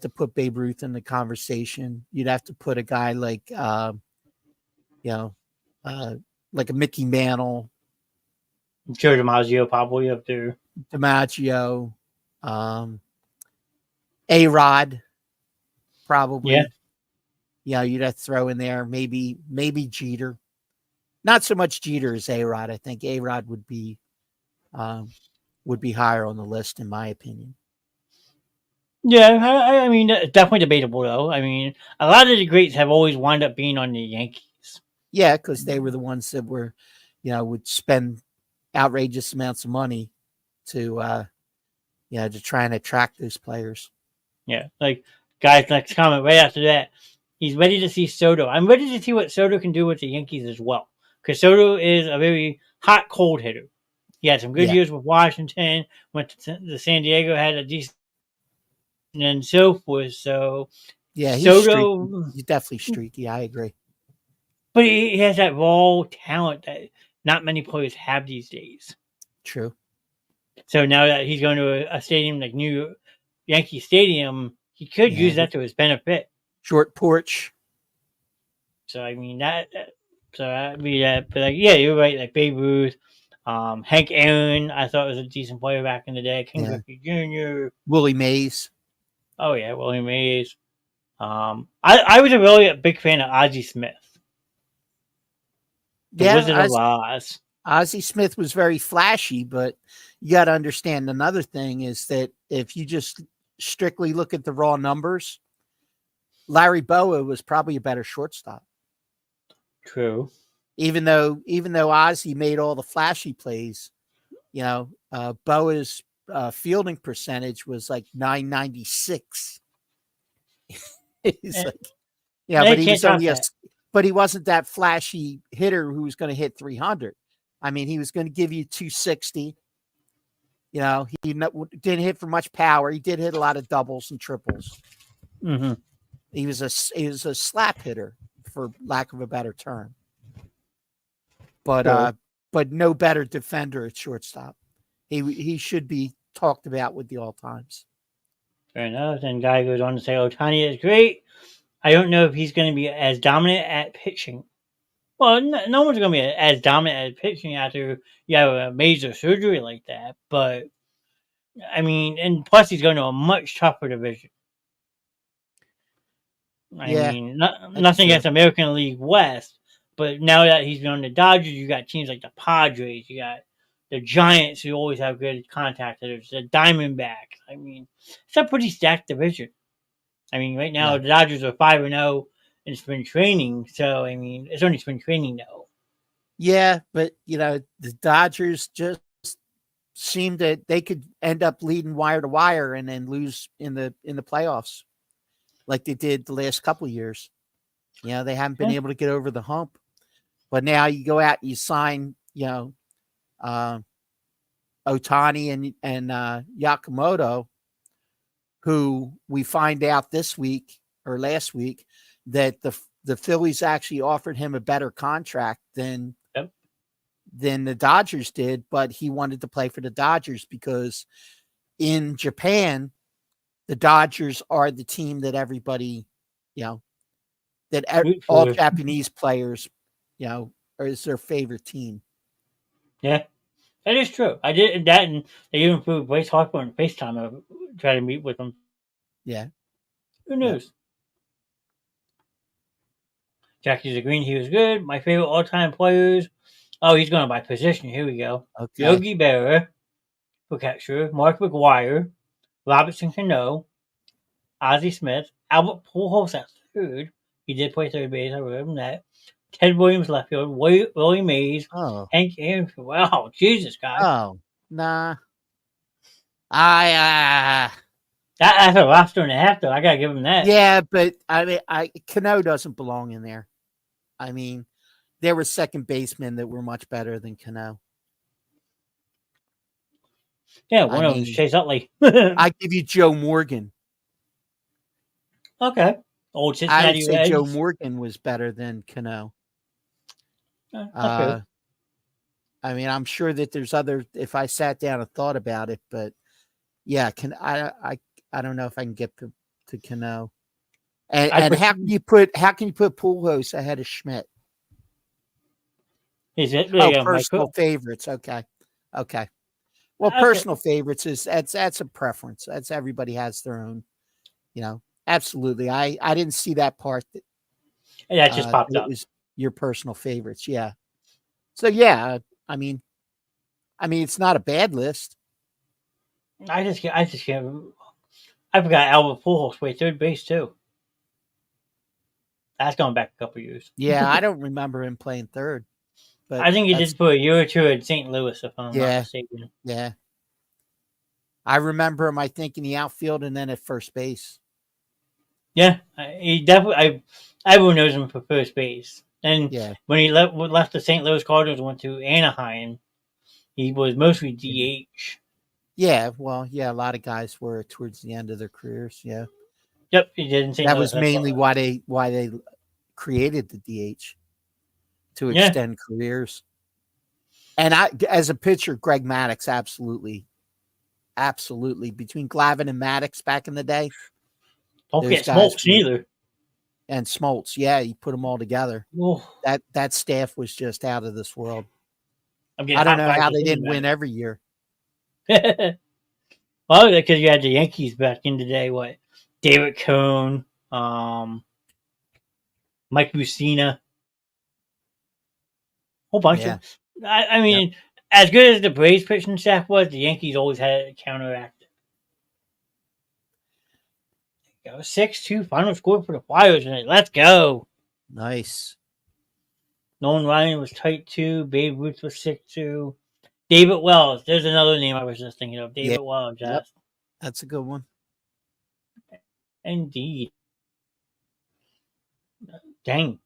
put Babe Ruth in the conversation. You'd have to put a guy like like a Mickey Mantle. I'm sure DiMaggio probably up there. DiMaggio, A-Rod, probably. Yeah. You'd have to throw in there maybe Jeter. Not so much Jeter as A-Rod. I think A-Rod would be higher on the list, in my opinion. Yeah, I mean, definitely debatable, though. I mean, a lot of the greats have always wound up being on the Yankees. Yeah, because they were the ones that were, would spend outrageous amounts of money to try and attract those players. Yeah, like guys, next comment right after that. He's ready to see Soto. I'm ready to see what Soto can do with the Yankees as well, because Soto is a very hot, cold hitter. He had some good years with Washington. Went to San Diego, had a decent, and so forth. So yeah, he's definitely streaky. I agree. But he has that raw talent that not many players have these days. True. So now that he's going to a stadium like New Yankee Stadium, he could use that to his benefit. Short porch. So I mean that. So that'd be that. But like, yeah, you're right. Like Babe Ruth, Hank Aaron, I thought was a decent player back in the day. Ken Griffey Jr. Willie Mays. Oh yeah, Willie Mays. I was a really big fan of Ozzie Smith. The Wizard of Oz. Ozzie Smith was very flashy, but you got to understand another thing is that if you just strictly look at the raw numbers, Larry Bowa was probably a better shortstop. True. Even though Ozzie made all the flashy plays, Bowa's fielding percentage was like .996. He's but he was only but he wasn't that flashy hitter who was going to hit 300. I mean, he was going to give you 260. He didn't hit for much power. He did hit a lot of doubles and triples. Mm-hmm. He was a slap hitter, for lack of a better term. But no better defender at shortstop. He should be talked about with the all times. Fair enough. And guy goes on to say, Ohtani is great. I don't know if he's going to be as dominant at pitching. Well, no one's going to be as dominant at pitching after you have a major surgery like that. But, I mean, and plus he's going to a much tougher division. I mean, nothing against American League West, But now that he's been on the Dodgers, you got teams like the Padres, you got the Giants who always have good contact hitters, the Diamondbacks. I mean, it's a pretty stacked division. I mean, right now Yeah. the Dodgers are 5-0 in spring training, so I mean, it's only spring training though. Yeah, but the Dodgers just seem that they could end up leading wire to wire and then lose in the playoffs, like they did the last couple of years. They haven't been able to get over the hump. But now you go out and you sign, Otani and Yakamoto, who we find out this week or last week that the Phillies actually offered him a better contract than the Dodgers did, but he wanted to play for the Dodgers because in Japan, the Dodgers are the team that everybody, that all Japanese players, is their favorite team. Yeah, that is true. I did that, and they even put Bryce Harper on FaceTime. I try to meet with him. Yeah. Who knows? Jackie's agreeing he was good. My favorite all-time players. Oh, he's going by position. Here we go. Okay. Yogi Berra for catcher. Mark McGwire. Robertson Cano. Ozzie Smith. Albert Pujols at third. He did play third base. I wrote him that. Ted Williams left field. Willie Mays. Oh. Hank Aaron. Wow, Jesus, guys. Oh, nah. That's a roster and a half, though. I gotta give him that. Yeah, but I mean, Cano doesn't belong in there. I mean, there were second basemen that were much better than Cano. Yeah, one of them is Chase Utley. I give you Joe Morgan. Okay, old Cincinnati I would say Reds. Joe Morgan was better than Cano. Okay. I mean, I'm sure that there's other. If I sat down and thought about it, but yeah, I don't know if I can get to Cano. And how can you put Pujols ahead of Schmidt? Is it personal favorites? Okay. Well, personal favorites that's a preference. That's everybody has their own. Absolutely. I didn't see that part. That just popped up. It was your personal favorites. Yeah. So yeah, I mean, it's not a bad list. I just can't. I forgot Albert Pujols played third base too. That's going back a couple years. Yeah, I don't remember him playing third. But I think he did for a year or two at St. Louis, if I'm not mistaken. Yeah. I remember him, I think, in the outfield and then at first base. Yeah, he definitely. Everyone knows him for first base. And when he left the St. Louis Cardinals and went to Anaheim, he was mostly DH. Yeah, well, yeah, a lot of guys were towards the end of their careers. Yeah. Yep, he did in St. That Louis. was mainly why they created the DH to extend careers. And as a pitcher, Greg Maddux, absolutely. Between Glavine and Maddux back in the day. Don't forget Smoltz either. And Smoltz, yeah, you put them all together. Oh. That staff was just out of this world. I don't know how they didn't win every year. Well, because you had the Yankees back in the day. What? David Cone, Mike Mussina, whole bunch of. I mean, as good as the Braves pitching staff was, the Yankees always had it counteracted. 6-2 final score for the Flyers tonight. Let's go. Nice. Nolan Ryan was tight too. Babe Ruth was 6-2. David Wells. There's another name I was just thinking of. David Wells. Yep. That's a good one. Indeed. Dang.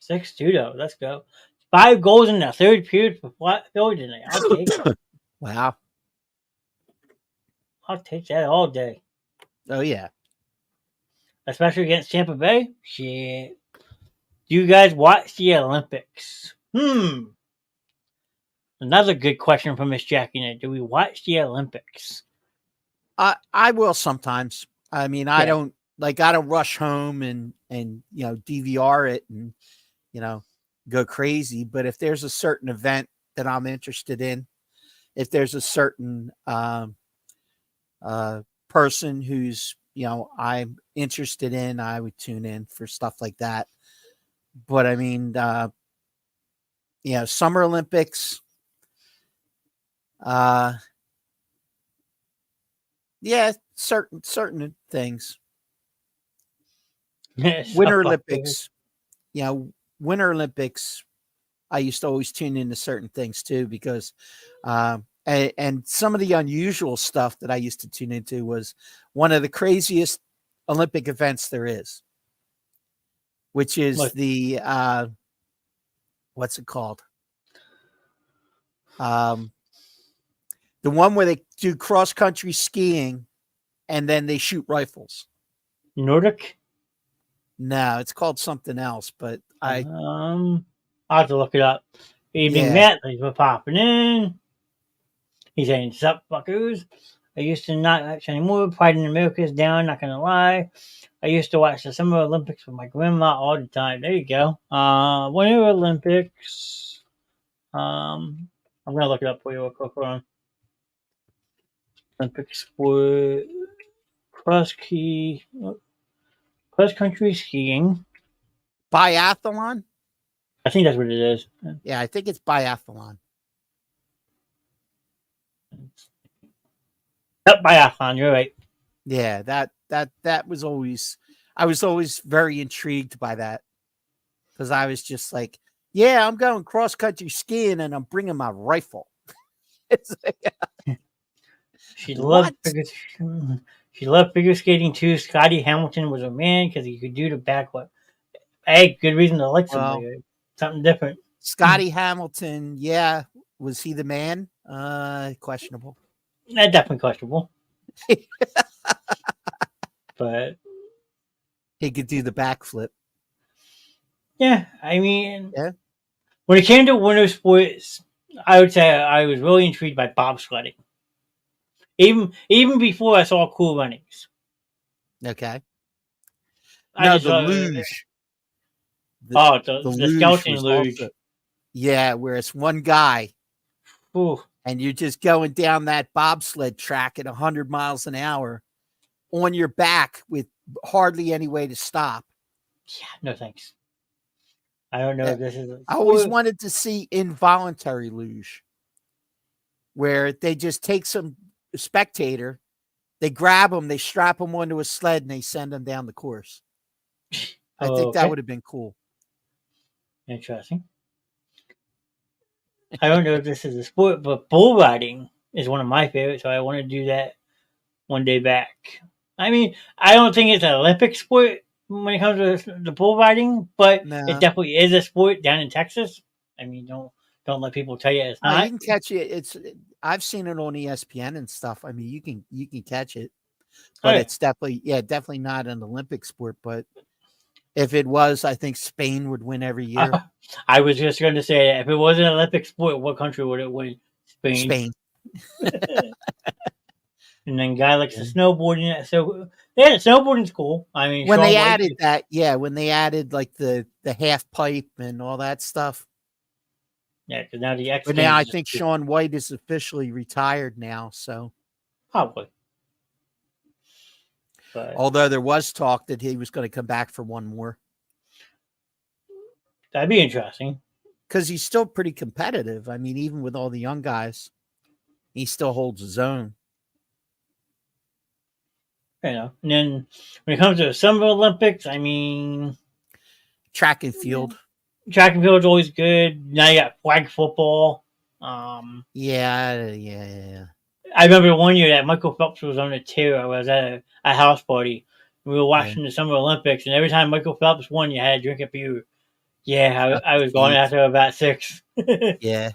6-2 though. Let's go. 5 goals in the third period for Philly tonight. I'll take it. Wow. I'll take that all day. Oh, yeah. Especially against Tampa Bay. Shit. Do you guys watch the Olympics? Another good question from Miss Jackie. Do we watch the Olympics? I will sometimes. I mean, I don't rush home and DVR it and go crazy. But if there's a certain event that I'm interested in, if there's a certain person who's I'm interested in, I would tune in for stuff like that. But I mean, Summer Olympics. Yeah, certain things. Winter Olympics. Winter Olympics. I used to always tune into certain things too because, and some of the unusual stuff that I used to tune into was one of the craziest Olympic events there is, which is the what's it called? The one where they do cross country skiing and then they shoot rifles. Nordic? No, it's called something else, but I'll have to look it up. Evening Matt, thanks for popping in. He's saying, sup, fuckers. I used to not watch anymore. Pride in America is down, not gonna lie. I used to watch the Summer Olympics with my grandma all the time. There you go. Winter Olympics. I'm gonna look it up for you real quick. Hold on. Olympic sport. Cross country skiing. Biathlon? I think that's what it is. Yeah, I think it's biathlon. Yep, biathlon, you're right. Yeah, that was always, I was always very intrigued by that because I was just like, yeah, I'm going cross country skiing and I'm bringing my rifle. She loved figure skating too. Scotty Hamilton was a man because he could do the backward. Hey, good reason to like somebody. Something different. Scotty Hamilton, yeah. Was he the man? Questionable. Definitely questionable. But he could do the backflip. Yeah, I mean, when it came to winter sports, I would say I was really intrigued by bobsledding. Even before I saw Cool Runnings. Okay. The luge. The skeleton luge. Yeah, where it's one guy. Ooh. And you're just going down that bobsled track at 100 miles an hour on your back with hardly any way to stop. Yeah, no thanks. I don't know if this is. I always wanted to see involuntary luge, where they just take some spectator, they grab them, they strap them onto a sled, and they send them down the course. I think that would have been cool. Interesting. I don't know if this is a sport, but bull riding is one of my favorites, so I want to do that one day back. I mean, I don't think it's an Olympic sport when it comes to the bull riding, but it definitely is a sport down in Texas. I mean, don't let people tell you it's not. You can catch it. I've seen it on ESPN and stuff. I mean, you can catch it, but it's definitely not an Olympic sport. But if it was, I think Spain would win every year. I was just going to say that if it was an Olympic sport, what country would it win? Spain. And then guy likes the snowboarding. So snowboarding's cool. I mean, when they added that, when they added like the half pipe and all that stuff. Yeah, because now the X. But now I think Shaun White is officially retired now. So probably. But although there was talk that he was going to come back for one more. That'd be interesting. Because he's still pretty competitive. I mean, even with all the young guys, he still holds his own. You know, and then when it comes to the Summer Olympics, I mean, track and field. Track and field is always good. Now you got flag football. Yeah. I remember one year that Michael Phelps was on it too. I was at a house party. We were watching the Summer Olympics, and every time Michael Phelps won, you had to drink a beer. Yeah, I was going after about 6. Yeah.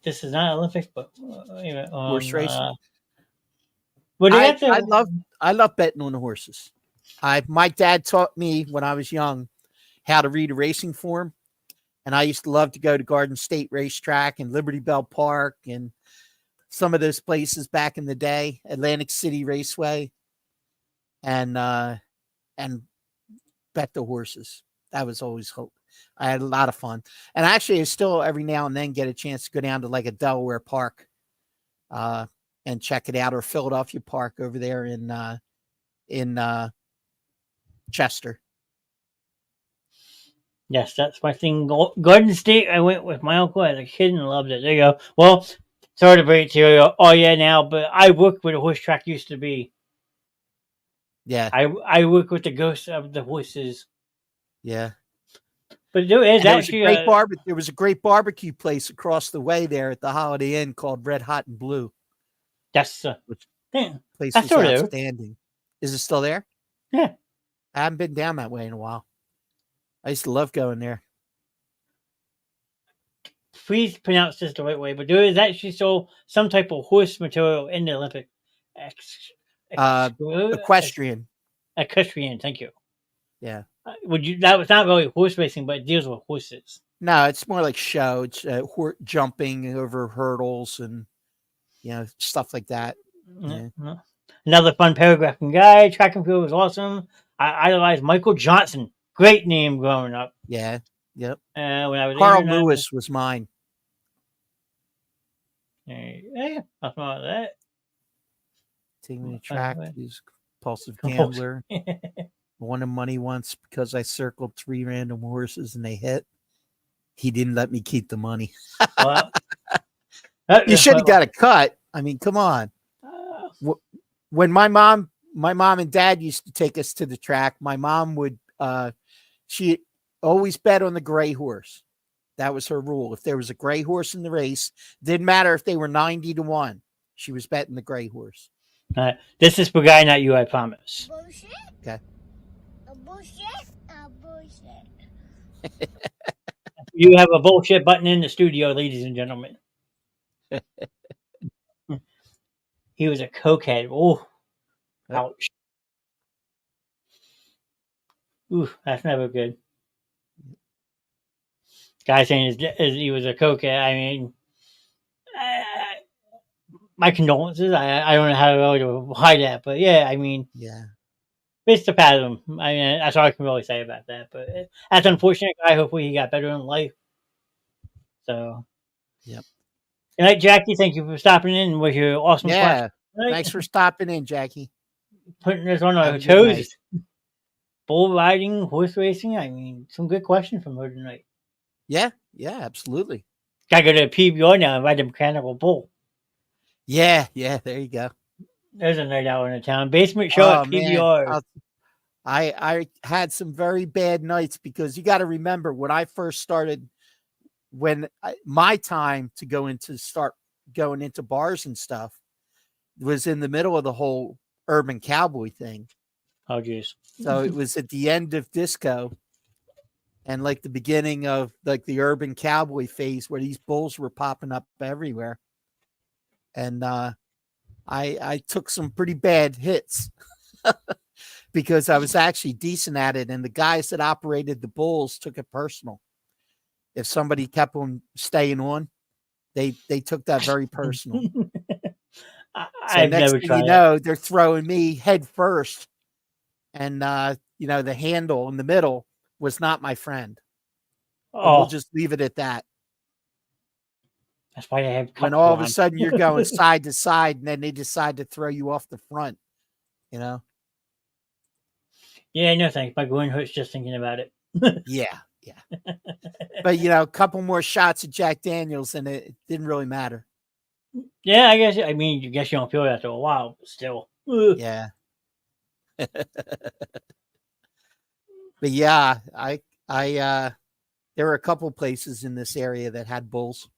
This is not Olympics, but horse racing. But I love betting on the horses. My dad taught me when I was young how to read a racing form, and I used to love to go to Garden State Racetrack and Liberty Bell Park and some of those places back in the day, Atlantic City Raceway, and bet the horses. That was always hope. I had a lot of fun. And actually, I still every now and then get a chance to go down to like a Delaware park and check it out, or Philadelphia Park over there in Chester. Yes, that's my thing. Garden State, I went with my uncle as a kid and loved it. There you go. Well, sorry to break it to you. Oh, yeah, now, but I worked where the horse track used to be. Yeah, I work with the ghosts of the horses. yeah. But there is And there was a actually great a there was a great barbecue place across the way there at the Holiday Inn called Red Hot and Blue, that's which yeah, place that's was still there. outstanding. Is it still there? Yeah, I haven't been down that way in a while. I used to love going there. please pronounce this the right way. But there is actually still some type of horse material in the Olympic ex, Uh, ex, Equestrian. equestrian. Thank you. Yeah. Would you? That was not really horse racing, but it deals with horses. No, it's more like show. It's jumping over hurdles and stuff like that. Yeah. Another fun paragraph from Guy. Track and field was awesome. I idolized Michael Johnson. Great name growing up. Yeah. Yep. When I was Carl 8 or 9. Lewis was mine. Yeah, nothing wrong with that. Taking the track, he's a compulsive gambler. I won him money once because I circled 3 random horses and they hit. He didn't let me keep the money. Well, you should have got a cut. I mean, come on. When my mom and dad used to take us to the track, my mom would she always bet on the gray horse. That was her rule. If there was a gray horse in the race, didn't matter if they were 90-1. She was betting the gray horse. This is for Guy, not you, I promise. Bullshit. Okay. A bullshit. A bullshit. You have a bullshit button in the studio, ladies and gentlemen. He was a cokehead. Oh, ouch. Ooh, that's never good. Guy saying he was a cokehead. I mean, my condolences. I don't know how to really apply that, but yeah, I mean, yeah, it's the pattern. I mean, that's all I can really say about that. But that's unfortunate. Guy, hopefully he got better in life. So, yep. Good night, Jackie. Thank you for stopping in with your awesome question. Yeah, thanks for stopping in, Jackie. Putting us on our toes. Bull riding, horse racing. I mean, some good questions from her tonight. Yeah, absolutely. Gotta go to a PBR now and ride the mechanical bull. Yeah, there you go. There's a night out in the town. Basement show at PBR. I had some very bad nights because you got to remember when I first started, my time to start going into bars and stuff was in the middle of the whole urban cowboy thing. Oh, geez. So it was at the end of disco and like the beginning of like the urban cowboy phase where these bulls were popping up everywhere. And I took some pretty bad hits because I was actually decent at it. And the guys that operated the bulls took it personal. If somebody kept on staying on, they took that very personal. I've never tried they're throwing me head first. And, the handle in the middle was not my friend. Oh. We'll just leave it at that. That's why they have when all of a sudden you're going side to side and then they decide to throw you off the front, Yeah, no thanks. My groin hurts just thinking about it. Yeah. But, a couple more shots of Jack Daniels and it didn't really matter. Yeah, I guess. I mean, you don't feel it after a while, but still. Yeah. But yeah, I there were a couple places in this area that had bulls.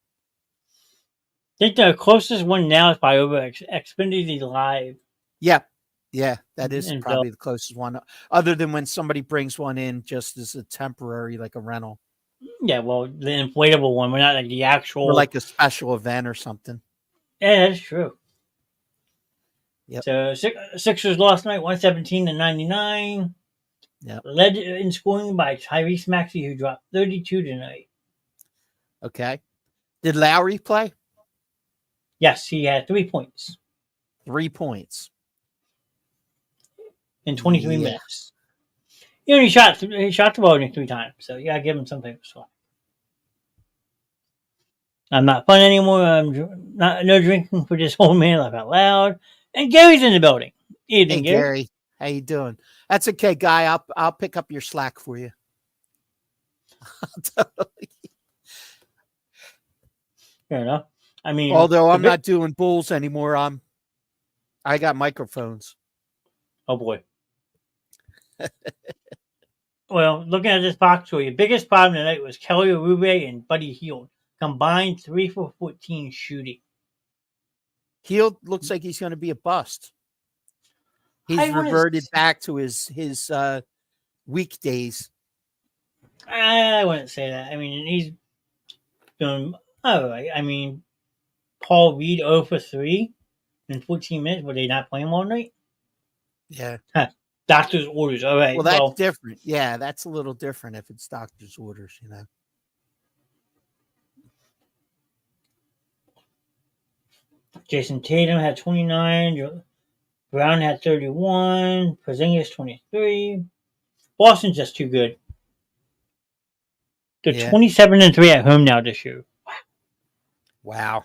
I think the closest one now is by over Xfinity Live. Yeah, that is probably the closest one, other than when somebody brings one in just as a temporary, like a rental. Yeah, well, the inflatable one, but not like the actual, or like a special event or something. Yeah, that's true. Yep. So Sixers lost tonight, 117-99. Yep. Led in scoring by Tyrese Maxey, who dropped 32 tonight. Okay. Did Lowry play? Yes, he had 3 points. 3 points. In 23 minutes. He shot the ball only 3 times, so you gotta give him something to slack. I'm not fun anymore. I'm no drinking for this old man, laugh out loud. And Gary's in the building. Evening, hey, Gary. How you doing? That's okay, Guy. I'll pick up your slack for you. Totally. Fair enough. I mean, Although I'm not doing Bulls anymore, I got microphones. Oh boy. Well, looking at this box score, your biggest problem tonight was Kelly Oubre and Buddy Hield. Combined 3 for 14 shooting. Hield looks like he's going to be a bust. He's reverted back to his weekdays. I wouldn't say that. I mean, he's doing all right. I mean, Paul Reed 0 for 3 in 14 minutes. Were they not playing all night? Yeah. Huh. Doctor's orders. All right. Well, that's different. Yeah, that's a little different if it's doctor's orders, you know. Jason Tatum had 29. Brown had 31. Porzingis 23. Boston's just too good. They're 27-3 at home now this year. Wow.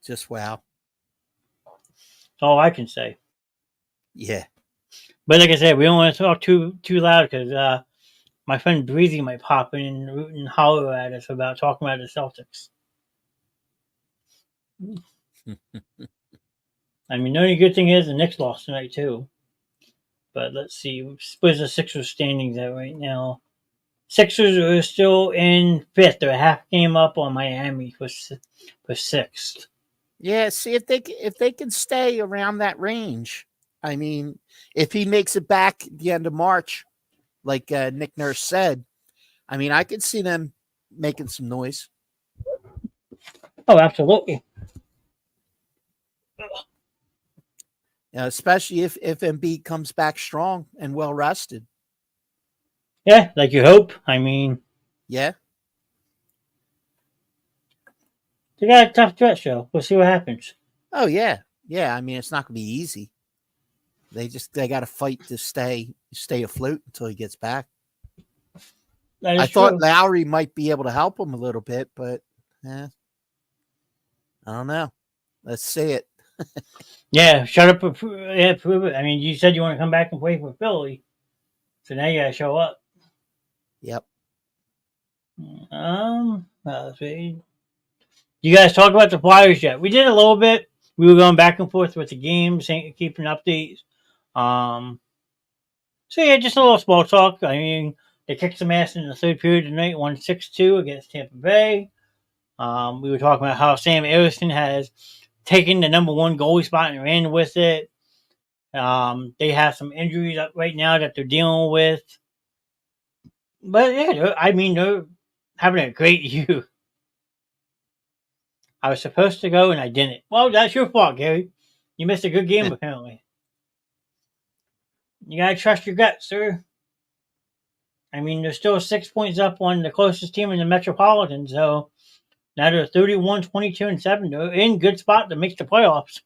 Just wow. That's all I can say. Yeah. But like I said, we don't want to talk too loud because my friend Breezy might pop in and root and holler at us about talking about the Celtics. I mean, the only good thing is the Knicks lost tonight too. But let's see. Where's the Sixers standings at right now? Sixers are still in 5th. They're a half game up on Miami for 6th. Yeah, see if they can stay around that range. I mean, if he makes it back at the end of March, like Nick Nurse said, I mean, I could see them making some noise. Oh, absolutely. Especially if Embiid comes back strong and well rested. Yeah, like you hope. I mean, yeah. They got a tough stretch, though. We'll see what happens. Oh, yeah. Yeah, I mean, it's not going to be easy. They got to fight to stay afloat until he gets back. I thought Lowry might be able to help him a little bit, but I don't know. Let's see it. Yeah, shut up. Yeah, prove it. I mean, you said you want to come back and play for Philly, so now you got to show up. Yep. Let's see. You guys talk about the Flyers yet? We did a little bit. We were going back and forth with the games, keeping updates. So yeah, just a little small talk. I mean, they kicked some ass in the third period tonight, won 6-2 against Tampa Bay. We were talking about how Sam Harrison has taken the number 1 goalie spot and ran with it. They have some injuries up right now that they're dealing with. But yeah, I mean, they're having a great year. I was supposed to go and I didn't. Well, that's your fault, Gary. You missed a good game, apparently. You gotta trust your gut, sir. I mean, they're still 6 points up on the closest team in the Metropolitan, so now they're 31, 22, and 7. They're in good spot to make the playoffs.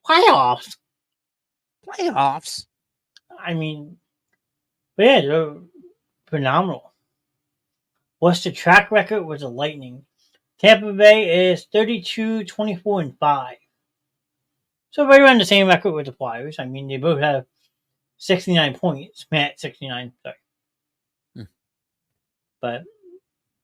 Playoffs? I mean, but yeah, they're phenomenal. What's the track record with the Lightning? Tampa Bay is 32, 24, and 5. So right around the same record with the Flyers. I mean, they both have 69 points. Matt, 69, sorry. But,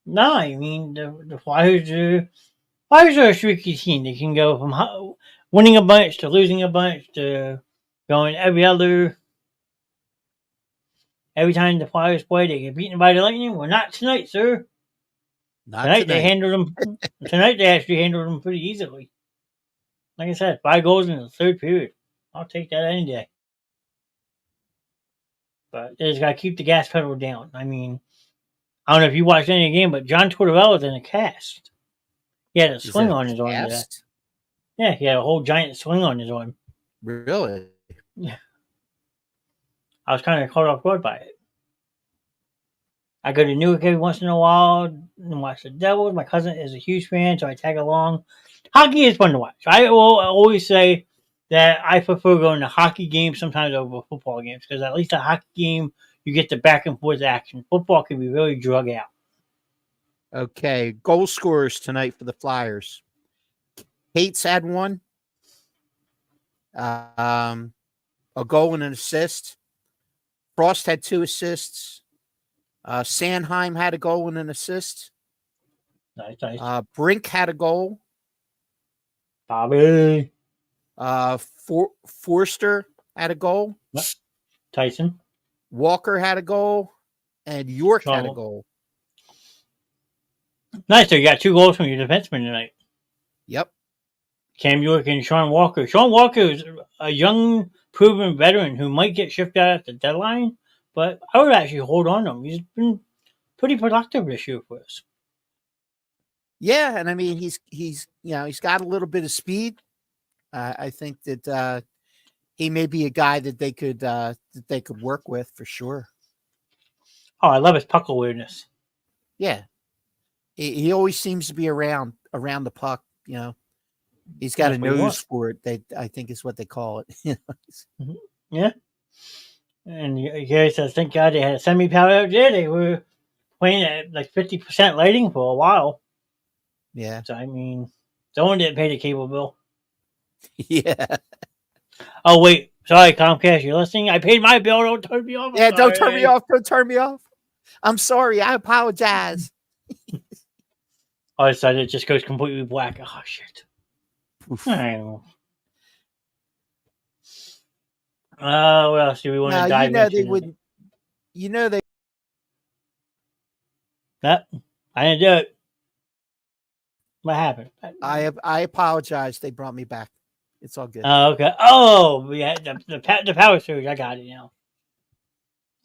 no, I mean, the Flyers are a streaky team. They can go from winning a bunch to losing a bunch to going every other. Every time the Flyers play, they get beaten by the Lightning. Well, not tonight, sir. Tonight they handled them. Tonight they actually handled them pretty easily. Like I said, 5 goals in the third period. I'll take that any day. But they just got to keep the gas pedal down. I mean, I don't know if you watched any game, but John Tortorella's in a cast. He had a swing on his arm. Yeah, he had a whole giant swing on his arm. Really? Yeah. I was kind of caught off guard by it. I go to Newark every once in a while and watch the Devils. My cousin is a huge fan, so I tag along. Hockey is fun to watch. I will always say that I prefer going to hockey games sometimes over football games because at least a hockey game, you get the back and forth action. Football can be really drug out. Okay, goal scorers tonight for the Flyers. Cates had 1. A goal and an assist. Frost had 2 assists. Sandheim had a goal and an assist. Nice. Brink had a goal. Bobby. Forster had a goal. Tyson. Walker had a goal. And York had a Sean- goal. Nice. So you got 2 goals from your defenseman tonight. Yep. Cam York and Sean Walker. Sean Walker is a young, proven veteran who might get shifted out at the deadline, but I would actually hold on to him. He's been pretty productive this year for us. Yeah, and I mean he's got a little bit of speed. I think that he may be a guy that they could work with for sure. Oh, I love his puck awareness. Yeah, he always seems to be around the puck. He's got a nose for it. I think is what they call it. Yeah. And Gary says, thank God they had a semi-power out there. They were playing at like 50% lighting for a while. Yeah. So, I mean, someone didn't pay the cable bill. Yeah. Oh, wait. Sorry, Comcast, you're listening? I paid my bill. Don't turn me off. Yeah, don't turn me off. Don't turn me off. I'm sorry. I apologize. All of a sudden, it just goes completely black. Oh, shit. I don't know. What else do we want to dive into? They wouldn't. They. That I didn't do it. What happened? I apologize. They brought me back. It's all good. Oh, okay. Oh, yeah, the power surge. I got it now.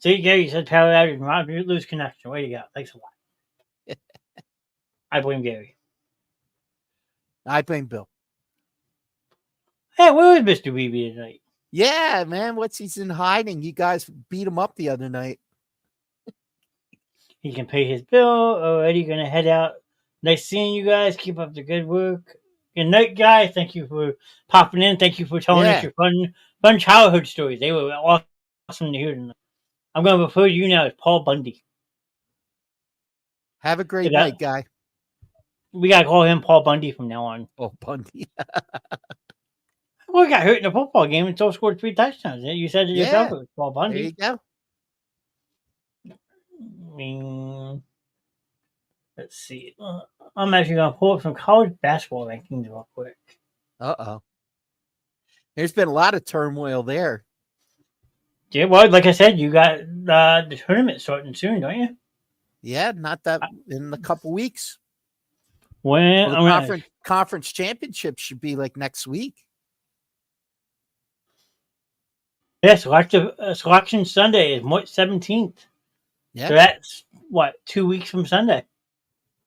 See, Gary said power outage. You lose connection. Way to go. Thanks a lot. I blame Gary. I blame Bill. Hey, where was Mr. BB tonight? Yeah, man. He's in hiding? You guys beat him up the other night. He can pay his bill. Already gonna head out. Nice seeing you guys. Keep up the good work. Good night, guys. Thank you for popping in. Thank you for telling us your fun childhood stories. They were awesome to hear tonight. I'm gonna refer to you now as Paul Bundy. Have a great night, guy. We gotta call him Paul Bundy from now on. Oh, Bundy. Well, he got hurt in a football game and still scored 3 touchdowns. You said it yourself. It was Paul Bundy. There you go. I mean, let's see. I'm actually going to pull up some college basketball rankings real quick. Uh-oh. There's been a lot of turmoil there. Yeah, well, like I said, you got the tournament starting soon, don't you? Yeah, not that in a couple weeks. When the conference championship should be like next week. Yeah, selection Sunday is March 17th. Yeah. So that's, 2 weeks from Sunday?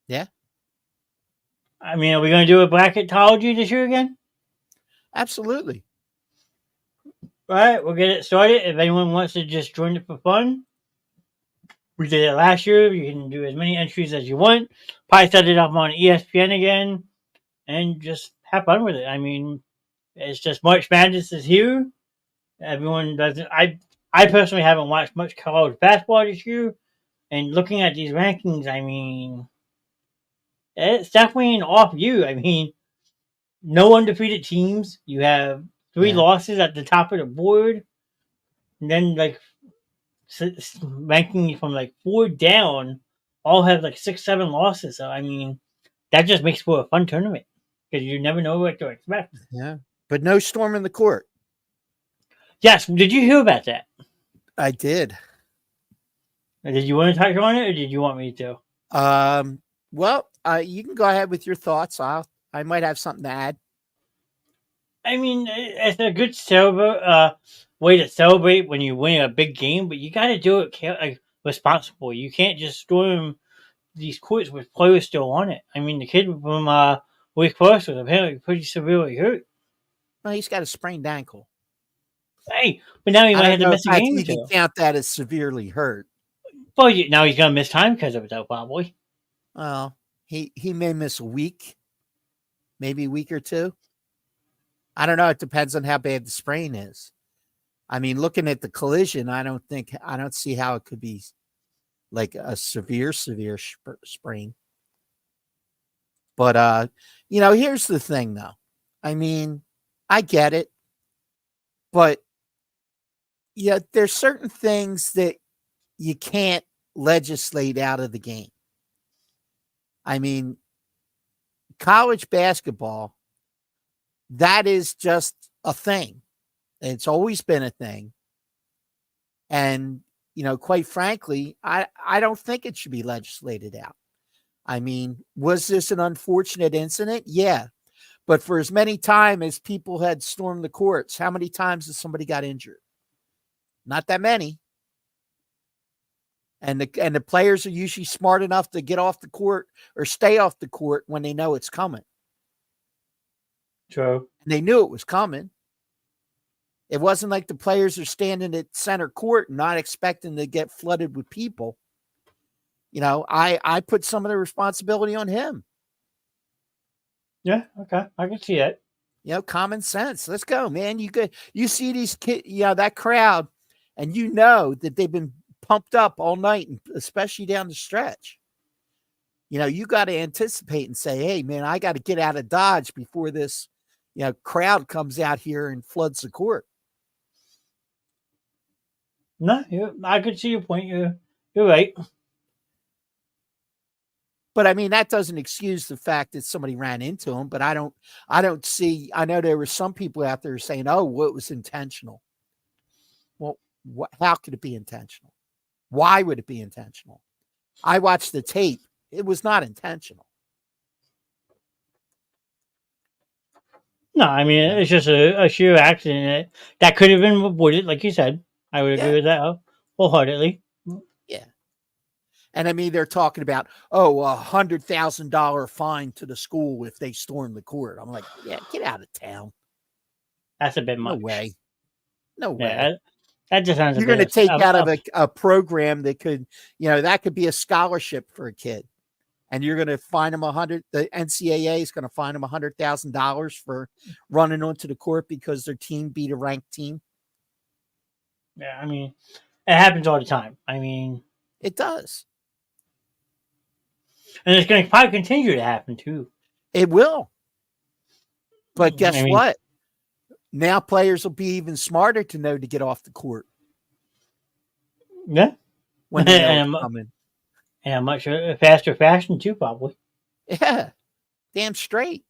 Yeah. I mean, are we going to do a bracketology this year again? Absolutely. All right, we'll get it started. If anyone wants to just join it for fun, we did it last year. You can do as many entries as you want. Probably set it up on ESPN again and just have fun with it. I mean, it's just March Madness is here. Everyone doesn't. I personally haven't watched much college basketball this year, and looking at these rankings, I mean, it's definitely an off year. I mean, no undefeated teams. You have 3 losses at the top of the board, and then ranking from 4 down, all have 6, 7 losses. So I mean, that just makes for a fun tournament because you never know what to expect. Yeah, but no storm in the court. Yes, did you hear about that? I did. Did you want to touch on it, or did you want me to? Well, you can go ahead with your thoughts. I might have something to add. I mean, it's a good way to celebrate when you win a big game, but you got to do it responsibly. You can't just storm these courts with players still on it. I mean, the kid from Wake Forest was apparently pretty severely hurt. Well, he's got a sprained ankle. Hey, but now he might have to miss a game. You can count that as severely hurt. Well, now he's going to miss time because of it, though, probably. Well, he may miss a week, maybe a week or 2. I don't know. It depends on how bad the sprain is. I mean, looking at the collision, I don't see how it could be like a severe sprain. But, here's the thing, though. I mean, I get it, but Yeah, there's certain things that you can't legislate out of the game. I mean, college basketball, that is just a thing. It's always been a thing. And, quite frankly, I don't think it should be legislated out. I mean, was this an unfortunate incident? Yeah. But for as many times as people had stormed the courts, how many times has somebody got injured? Not that many. And the players are usually smart enough to get off the court or stay off the court when they know it's coming. True. And they knew it was coming. It wasn't like the players are standing at center court and not expecting to get flooded with people. I put some of the responsibility on him. Yeah, okay. I can see it. Common sense. Let's go, man. You see these kids, that crowd, and that they've been pumped up all night, and especially down the stretch. You got to anticipate and say, hey, man, I got to get out of Dodge before this, crowd comes out here and floods the court. No, I could see your point. You're right. But I mean, that doesn't excuse the fact that somebody ran into him. But I don't see. I know there were some people out there saying, "Oh, well, it was intentional." Well, how could it be intentional? Why would it be intentional? I watched the tape. It was not intentional. No, I mean, it's just a sheer accident that could have been avoided, like you said. I would agree with that wholeheartedly. Yeah. And I mean, they're talking about, $100,000 fine to the school if they storm the court. I'm like, yeah, get out of town. That's a bit much. No way. Yeah, that just sounds. You're going to take out of a program that could, that could be a scholarship for a kid, and you're going to fine them the NCAA is going to fine them $100,000 for running onto the court because their team beat a ranked team. Yeah, I mean, it happens all the time. I mean, it does. And it's going to probably continue to happen too. It will. But guess what? Now players will be even smarter to know to get off the court. Yeah. When they know it's coming. And a much faster fashion too, probably. Yeah. Damn straight.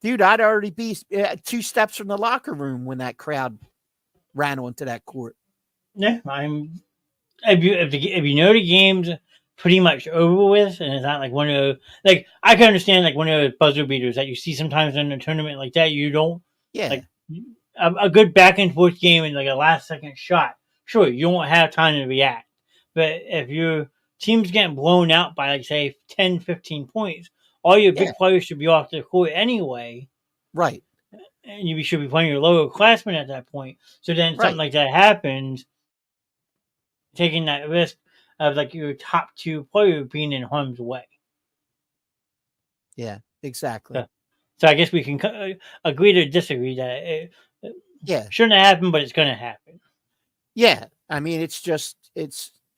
Dude, I'd already be 2 steps from the locker room when that crowd ran onto that court. Yeah. If you know the game's pretty much over with, and it's not like one of I can understand like one of those buzzer beaters that you see sometimes in a tournament like that. You don't like a good back and forth game and like a last second shot. Sure, you won't have time to react, but if your team's getting blown out by like say 10, 15 points, all your big players should be off the court anyway, right? And you should be playing your lower classmen at that point. So then something like that happens, taking that risk of like your top 2 player being in harm's way. Yeah, exactly. So I guess we can agree to disagree that it shouldn't have happened, but it's going to happen. Yeah, I mean, it's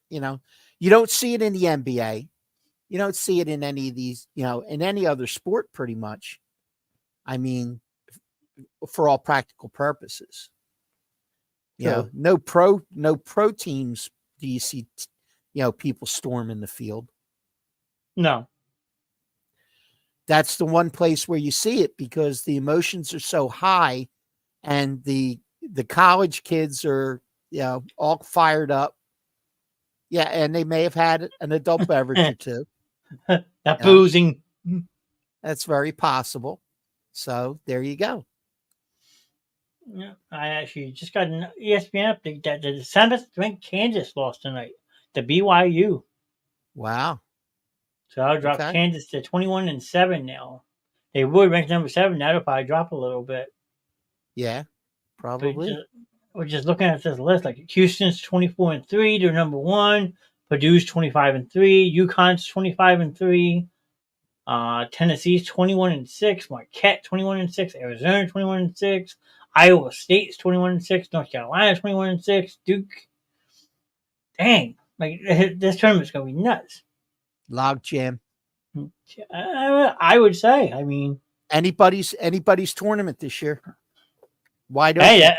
you don't see it in the NBA. You don't see it in any of these, in any other sport pretty much. I mean, for all practical purposes. No pro teams do you see people storming the field. No. That's the one place where you see it because the emotions are so high and the college kids are, all fired up. Yeah. And they may have had an adult beverage or two. That boozing. That's very possible. So there you go. Yeah, I actually just got an ESPN update that the 7th ranked Kansas lost tonight. The BYU. Wow. So I'll drop Kansas to 21-7 now. They would rank number 7. That'll probably drop a little bit. Yeah, probably. We're just looking at this list. Like Houston's 24-3, they're number 1. Purdue's 25-3. UConn's 25-3. Tennessee's 21-6. Marquette 21-6. Arizona 21-6. Iowa State's 21-6. North Carolina 21-6. Duke. Dang. Like, this tournament's going to be nuts. Log jam. I would say. I mean, anybody's tournament this year. Wide open. Hey,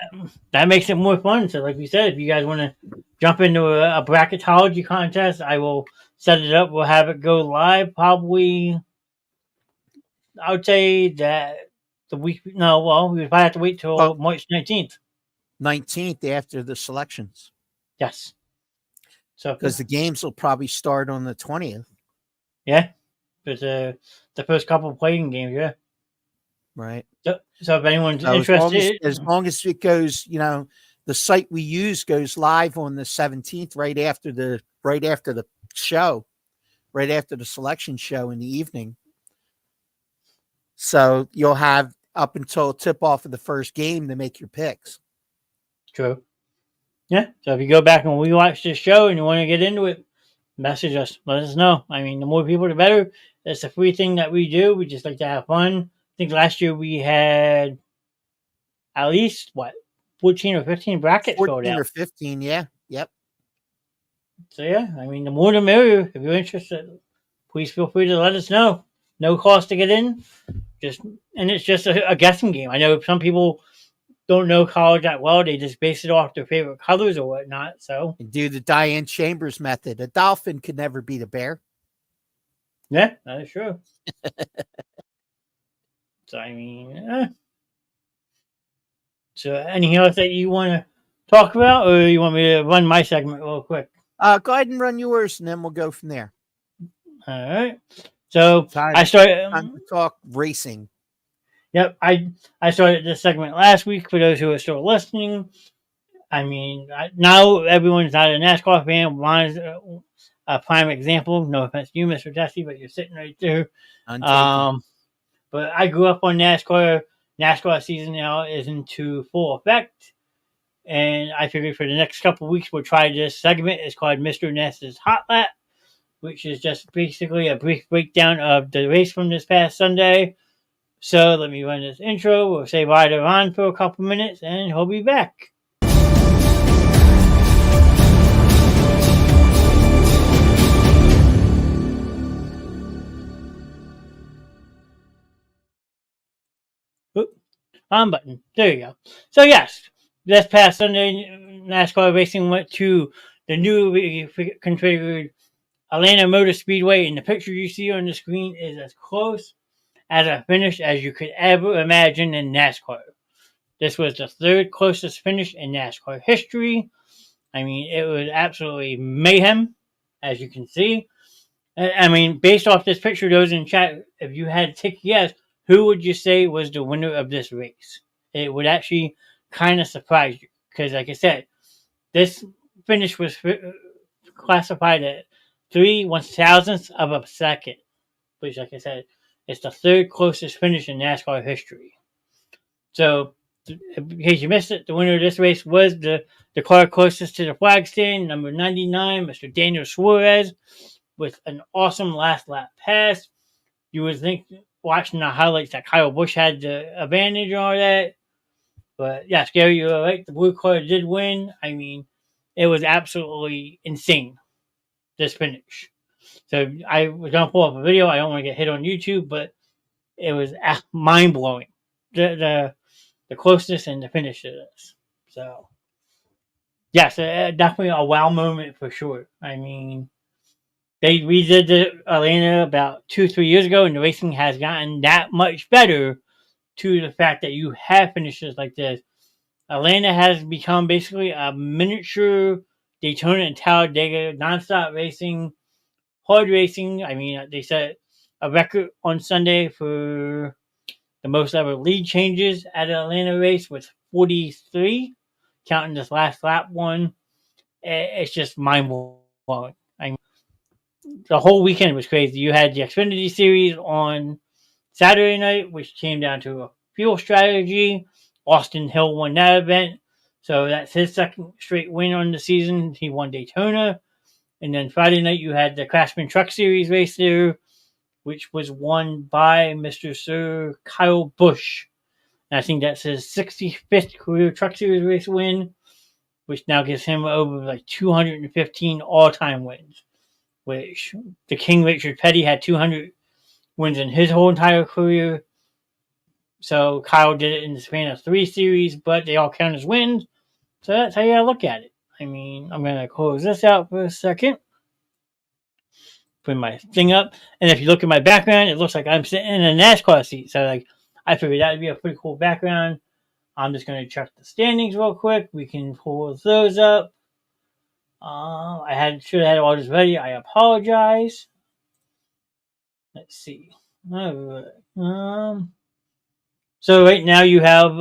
that makes it more fun. So, like we said, if you guys want to jump into a bracketology contest, I will set it up. We'll have it go live probably. I would say that the week. No, well, we would probably have to wait till Well, March 19th. 19th after the selections. Yes. So, Because the games will probably start on the 20th. yeah, it's the first couple of playing games. Yeah. Right. So if anyone's So interested, as long as it goes, the site we use goes live on the 17th, right after the show, right after the selection show in the evening. So you'll have up until tip off of the first game to make your picks. true. Yeah. So if you go back and rewatch this show and you want to get into it, message us. Let us know. I mean, the more people, the better. It's a free thing that we do. We just like to have fun. I think last year we had at least 14 or 15 brackets filled 14 out. or 15, yeah. Yep. So yeah, I mean, the more the merrier. If you're interested, please feel free to let us know. No cost to get in. It's just a guessing game. I know some people don't know college that well. They just base it off their favorite colors or whatnot. So Do the Diane Chambers method. A dolphin could never beat a bear. yeah, that is true. So I mean, so anything else that you want to talk about, or you want me to run my segment real quick? Go ahead and run yours, and then we'll go from there. All right. So Time to talk racing. Yep, I started this segment last week for those who are still listening. I mean, now everyone's not a NASCAR fan. Mine's a prime example. No offense to you, Mr. Tessie, but you're sitting right there. But I grew up on NASCAR. NASCAR season now is into full effect. And I figured for the next couple of weeks, we'll try this segment. It's called Mr. Knast's Hot Lap, which is just basically a brief breakdown of the race from this past Sunday. So let me run this intro. We'll say bye to Ron for a couple minutes, and he'll be back. On button. There you go. So yes, this past Sunday, NASCAR racing went to the newly configured Atlanta Motor Speedway, and the picture you see on the screen is as close as a finish as you could ever imagine in NASCAR. This was the third closest finish in NASCAR history. I mean, it was absolutely mayhem, as you can see. I mean, based off this picture, those in chat, if you had to take a guess, who would you say was the winner of this race? It would actually kind of surprise you. Because, like I said, this finish was classified at 3/1000th of a second. Which, like I said, it's the third closest finish in NASCAR history. So, in case you missed it, the winner of this race was the car closest to the flag stand, number 99, Mr. Daniel Suarez, with an awesome last lap pass. You would think, watching the highlights, that Kyle Busch had the advantage and all that. But yeah, Scary, you're right. The blue car did win. I mean, it was absolutely insane, this finish. So I was going to pull up a video. I don't want to get hit on YouTube, but it was mind-blowing. The closeness and the finish to this. So, yes, definitely a wow moment for sure. I mean, they redid the Atlanta about 2-3 years ago, and the racing has gotten that much better to the fact that you have finishes like this. Atlanta has become basically a miniature Daytona and Talladega, nonstop racing, hard racing. I mean, they set a record on Sunday for the most ever lead changes at an Atlanta race with 43, counting this last lap one. It's just mind-blowing. I mean, the whole weekend was crazy. You had the Xfinity Series on Saturday night, which came down to a fuel strategy. Austin Hill won that event. So that's his second straight win on the season. He won Daytona. And then Friday night, you had the Craftsman Truck Series race there, which was won by Mr. Sir Kyle Busch. And I think that's his 65th career Truck Series race win, which now gives him over like 215 all-time wins, which the King Richard Petty had 200 wins in his whole entire career. So Kyle did it in the span of 3 series, but they all count as wins. So that's how you gotta look at it. I mean, I'm gonna close this out for a second. Put my thing up, and if you look at my background, it looks like I'm sitting in a NASCAR seat. So like, I figured that would be a pretty cool background. I'm just gonna check the standings real quick. We can pull those up. Should have had all this ready. I apologize. Let's see. So right now you have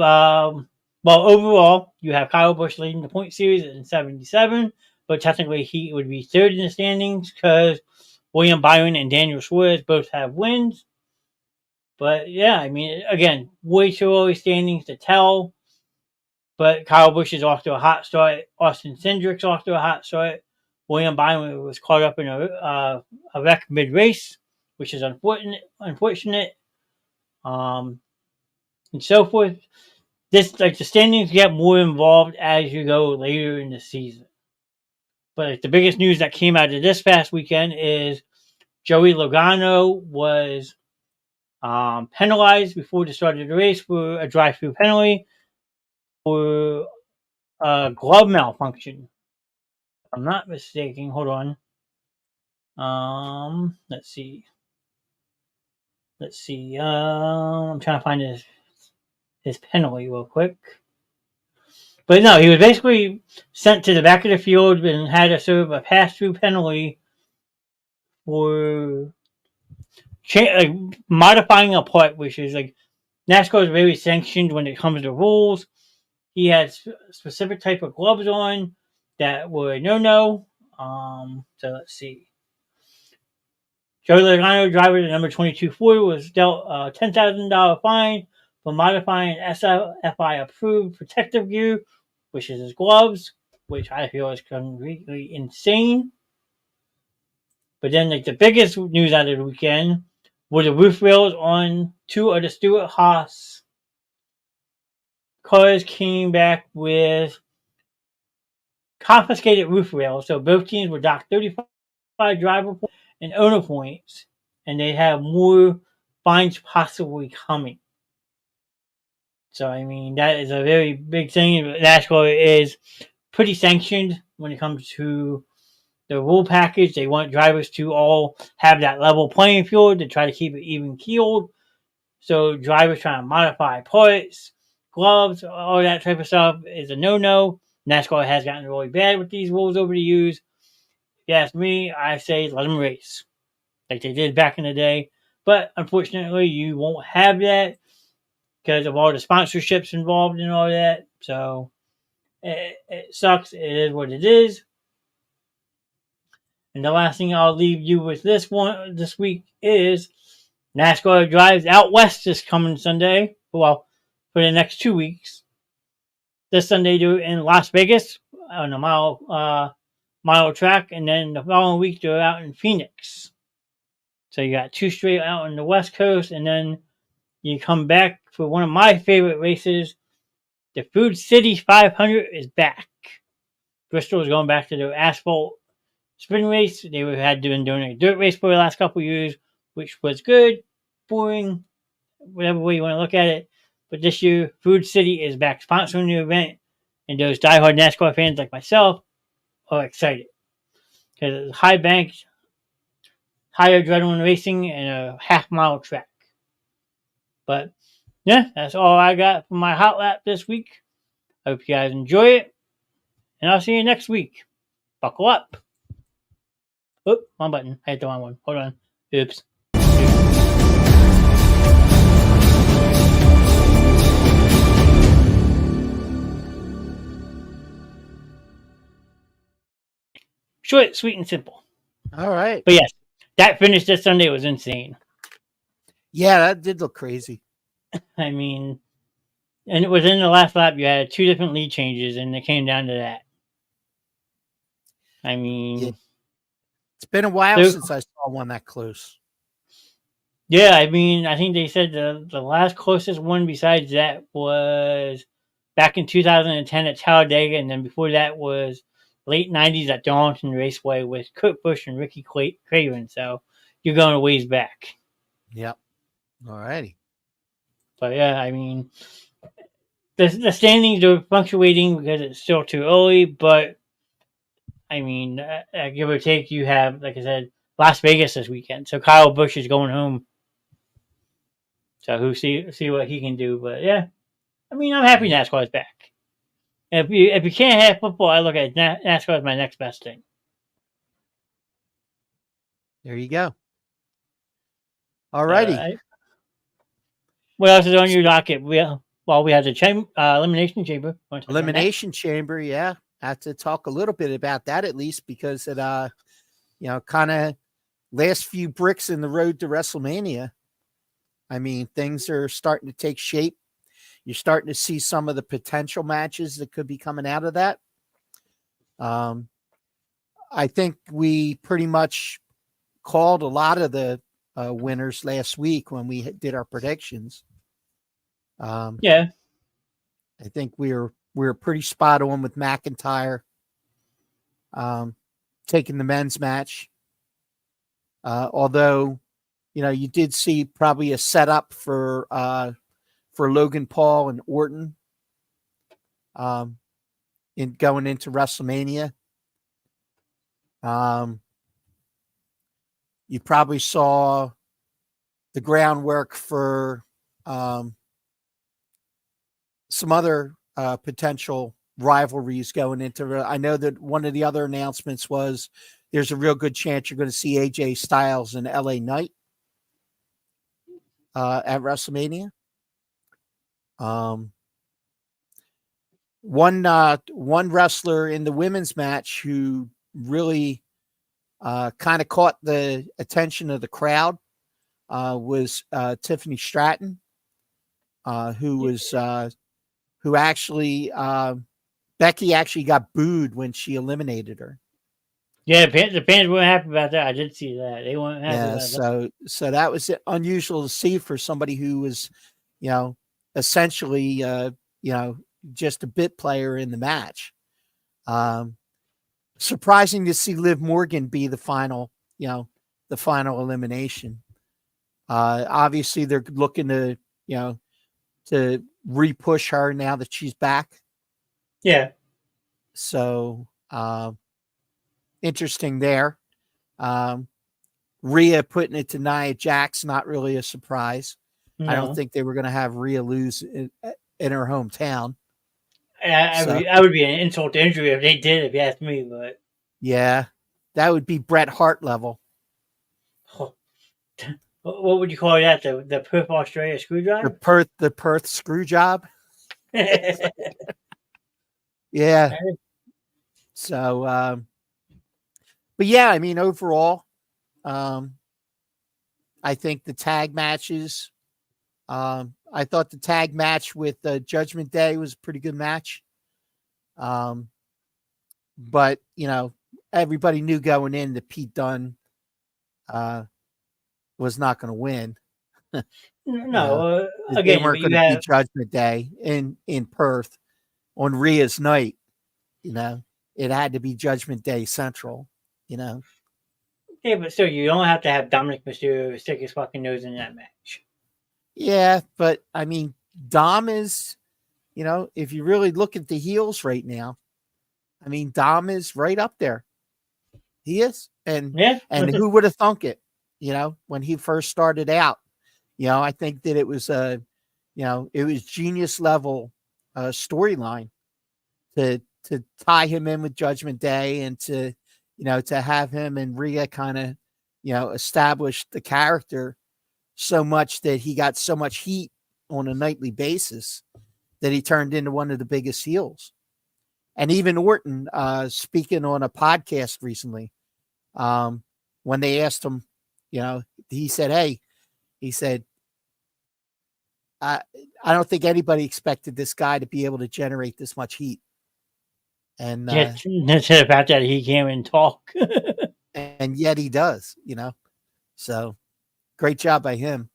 overall you have Kyle Busch leading the point series in 77, but technically he would be third in the standings because William Byron and Daniel Suarez both have wins. But yeah, I mean, again, way too early standings to tell. But Kyle Busch is off to a hot start. Austin Cindric's off to a hot start. William Byron was caught up in a wreck mid-race, which is unfortunate. And so forth. The standings get more involved as you go later in the season. But the biggest news that came out of this past weekend is Joey Logano was penalized before the start of the race for a drive-through penalty for glove malfunction. If I'm not mistaken. Hold on. Let's see. I'm trying to find his penalty real quick. But no, he was basically sent to the back of the field and had to serve a pass-through penalty for modifying a part, which is like NASCAR is very sanctioned when it comes to rules. He had a specific type of gloves on that were no. So let's see. Joey Logano, driver to number 22 Ford, was dealt a $10,000 fine for modifying SFI approved protective gear, which is his gloves, which I feel is completely insane. But then, like, the biggest news out of the weekend were the roof rails on 2 of the Stewart-Haas cars came back with confiscated roof rails. So both teams were docked 35 driver points and owner points, and they have more fines possibly coming. So, I mean, that is a very big thing. NASCAR is pretty sanctioned when it comes to the rule package. They want drivers to all have that level playing field to try to keep it even keeled. So, drivers trying to modify parts, gloves, all that type of stuff is a no-no. NASCAR has gotten really bad with these rules over the years. If you ask me, I say let them race like they did back in the day. But unfortunately, you won't have that because of all the sponsorships involved and all that. So it sucks. It is what it is. And the last thing I'll leave you with this week is NASCAR drives out west this coming Sunday. Well, for the next 2 weeks. This Sunday, do it in Las Vegas on a mile track, and then the following week they're out in Phoenix. So you got 2 straight out on the West Coast, and then you come back for one of my favorite races. The Food City 500 is back. Bristol is going back to their asphalt sprint race. They had been doing a dirt race for the last couple of years, which was good, boring, whatever way you want to look at it. But this year, Food City is back sponsoring the event, and those diehard NASCAR fans like myself are excited because it's high banked, high adrenaline racing, and a half-mile track. But yeah, that's all I got for my hot lap this week. I hope you guys enjoy it, and I'll see you next week. Buckle up. Oop, wrong button. I hit the wrong one. Hold on. Oops. Short, sweet, and simple. All right. But yes, that finish this Sunday was insane. Yeah, that did look crazy. I mean, and within the last lap, you had 2 different lead changes, and it came down to that. I mean, yeah. It's been a while since I saw one that close. Yeah, I mean, I think they said the last closest one besides that was back in 2010 at Talladega, and then before that was late 90s at Darlington Raceway with Kurt Busch and Ricky Craven. So you're going a ways back. Yep. All righty. But yeah, I mean, the standings are fluctuating because it's still too early. But I mean, give or take, you have, like I said, Las Vegas this weekend. So Kyle Busch is going home. So who see what he can do. But yeah, I mean, I'm happy NASCAR is back. If you can't have football, I look at NASCAR as my next best thing. There you go. All So, righty. what else is on your docket? We have the Elimination Chamber. Elimination Chamber, yeah. I have to talk a little bit about that at least because it kind of last few bricks in the road to WrestleMania. I mean, things are starting to take shape. You're starting to see some of the potential matches that could be coming out of that. I think we pretty much called a lot of the winners last week when we did our predictions. Yeah, I think we were pretty spot on with McIntyre taking the men's match. Although, you did see probably a setup for Logan Paul and Orton in going into WrestleMania. You probably saw the groundwork for some other potential rivalries going into. I know that one of the other announcements was there's a real good chance you're going to see AJ Styles and LA Knight at WrestleMania. One wrestler in the women's match who really kind of caught the attention of the crowd was Tiffany Stratton, who actually Becky actually got booed when she eliminated her. Yeah, the fans weren't happy about that. I did see that. They weren't happy about that. So that was unusual to see for somebody who was, essentially, just a bit player in the match. Surprising to see Liv Morgan be the final elimination. Obviously, they're looking to re-push her now that she's back. Yeah. So interesting there. Rhea putting it to Nia Jax, not really a surprise. No. I don't think they were going to have Rhea lose in her hometown. I would be an insult to injury if they did, if you ask me. But yeah, that would be Bret Hart level. Oh. What would you call that? The Perth Australia screw job? The Perth screw job. Yeah. So, but yeah, I mean, overall, I think the tag matches. I thought the tag match with Judgment Day was a pretty good match. But everybody knew going in that Pete Dunne was not going to win. No, again, they weren't going to be Judgment Day in Perth on Rhea's night. It had to be Judgment Day Central. Yeah, but still, you don't have to have Dominic Mysterio stick his fucking nose in that match. Yeah, but I mean, Dom is, if you really look at the heels right now, I mean, Dom is right up there. He is, and who would have thunk it? When he first started out, I think that it was it was genius level storyline to tie him in with Judgment Day and to have him and Rhea kind of establish the character so much that he got so much heat on a nightly basis that he turned into one of the biggest heels. And even Orton, speaking on a podcast recently, when they asked him, he said, I don't think anybody expected this guy to be able to generate this much heat. And that's the fact that he can't even talk. And yet he does, So great job by him.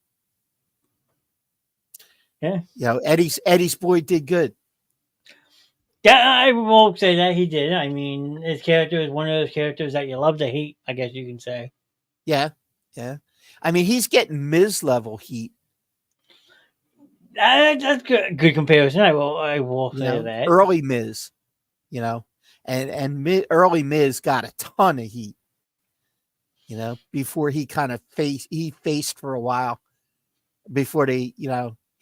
Yeah. Eddie's boy did good. Yeah, I won't say that he did. I mean, his character is one of those characters that you love to hate, I guess you can say. Yeah. Yeah. I mean, he's getting Miz level heat. That's good comparison. I will You say know, that. early Miz, you know, early Miz got a ton of heat, you know, before he kind of faced for a while before he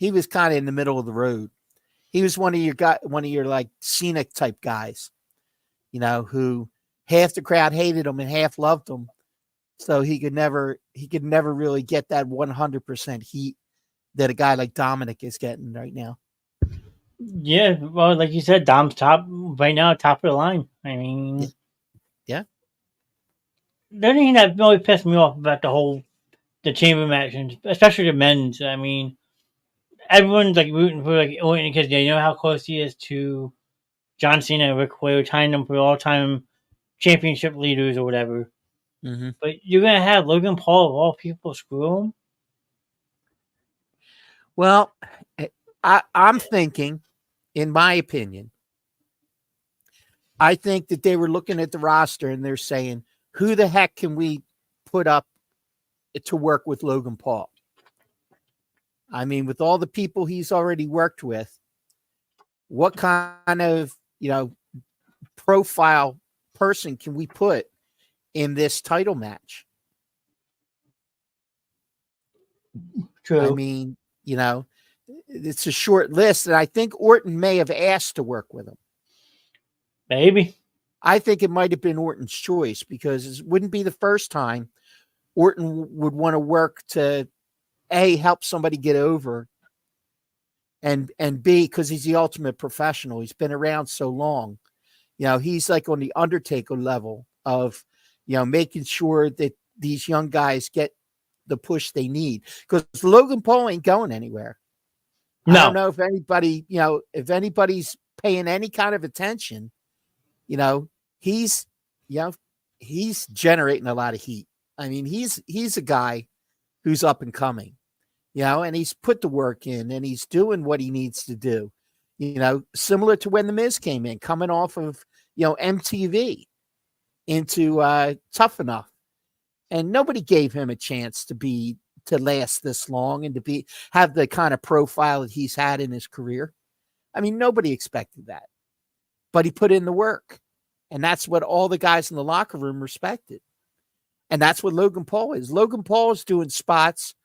was kind of in the middle of the road. He was one of your like scenic type guys, you know, who half the crowd hated him and half loved him. So he could never really get that 100% heat that a guy like Dominic is getting right now. Yeah, well, like you said, Dom's top right now, top of the line. I mean, Yeah. the only thing that really pissed me off about the chamber matches, especially the men's. I mean, everyone's like rooting for like Orton because they know how close he is to John Cena and Ric Flair, tying them for all time championship leaders or whatever. Mm-hmm. But you're gonna have Logan Paul of all people screw him. Well, I'm thinking, in my opinion, I think that they were looking at the roster and they're saying, who the heck can we put up to work with Logan Paul? I mean, with all the people he's already worked with, what kind of, profile person can we put in this title match? True. I mean, it's a short list, and I think Orton may have asked to work with him. Maybe. I think it might have been Orton's choice because it wouldn't be the first time Orton would want to work to A, help somebody get over, and B, because he's the ultimate professional. He's been around so long. He's like on the Undertaker level of, making sure that these young guys get the push they need. Because Logan Paul ain't going anywhere. No. I don't know if anybody, if anybody's paying any kind of attention, he's generating a lot of heat. I mean, he's a guy who's up and coming, and he's put the work in and he's doing what he needs to do, similar to when The Miz came in, coming off of, MTV into Tough Enough. And nobody gave him a chance to last this long and to have the kind of profile that he's had in his career. I mean, nobody expected that, but he put in the work, and that's what all the guys in the locker room respected. And that's what Logan Paul is. Logan Paul is doing spots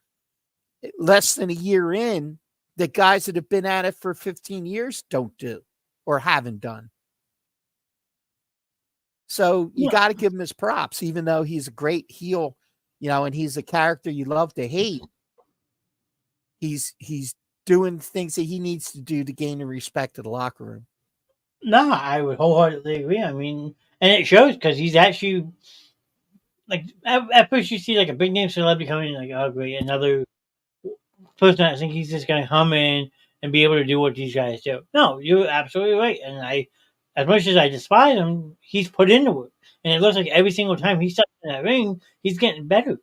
less than a year in that guys that have been at it for 15 years don't do or haven't done. So you got to give him his props, even though he's a great heel, and he's a character you love to hate. He's doing things that he needs to do to gain the respect of the locker room. No, I would wholeheartedly agree. I mean, and it shows because he's actually like at first you see like a big name celebrity coming in, like, oh great, another person. I think he's just gonna come in and be able to do what these guys do. No, you're absolutely right. And as much as I despise him, he's put in the work, and it looks like every single time he steps in that ring, he's getting better.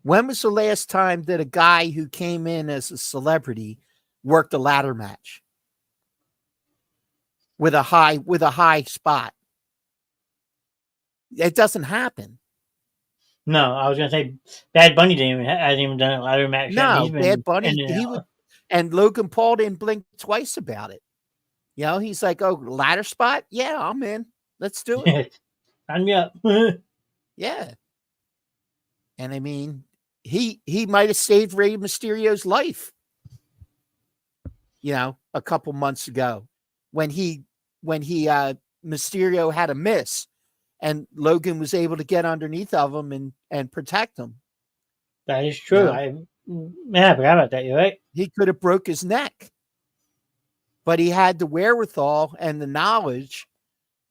When was the last time that a guy who came in as a celebrity worked a ladder match with a high spot? It doesn't happen. No, I was gonna say Bad Bunny hasn't even done a ladder match. No, Bad Bunny, and Logan Paul didn't blink twice about it. He's like, oh, ladder spot? Yeah, I'm in. Let's do it. Sign me up. Yeah. And I mean, he might have saved Rey Mysterio's life, a couple months ago when Mysterio had a miss and Logan was able to get underneath of him and protect him. That is true. I forgot about that. You're right. He could have broke his neck, but he had the wherewithal and the knowledge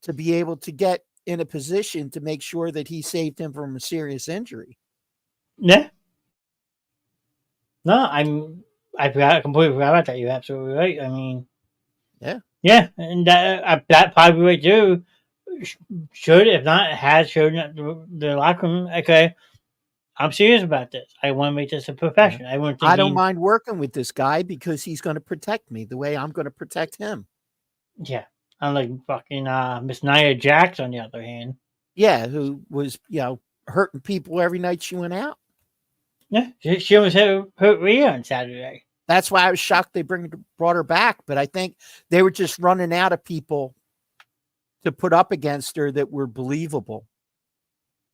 to be able to get in a position to make sure that he saved him from a serious injury. Yeah. No, I completely forgot about that. You're absolutely right. I mean, yeah, and that probably right too should, if not, has shown the locker room. Okay, I'm serious about this. I want to make this a profession. Yeah. I don't mind working with this guy because he's going to protect me the way I'm going to protect him. Yeah, unlike fucking Miss Nia Jax, on the other hand. Yeah, who was hurting people every night she went out. Yeah, she almost hurt Rhea on Saturday. That's why I was shocked they brought her back. But I think they were just running out of people to put up against her that were believable,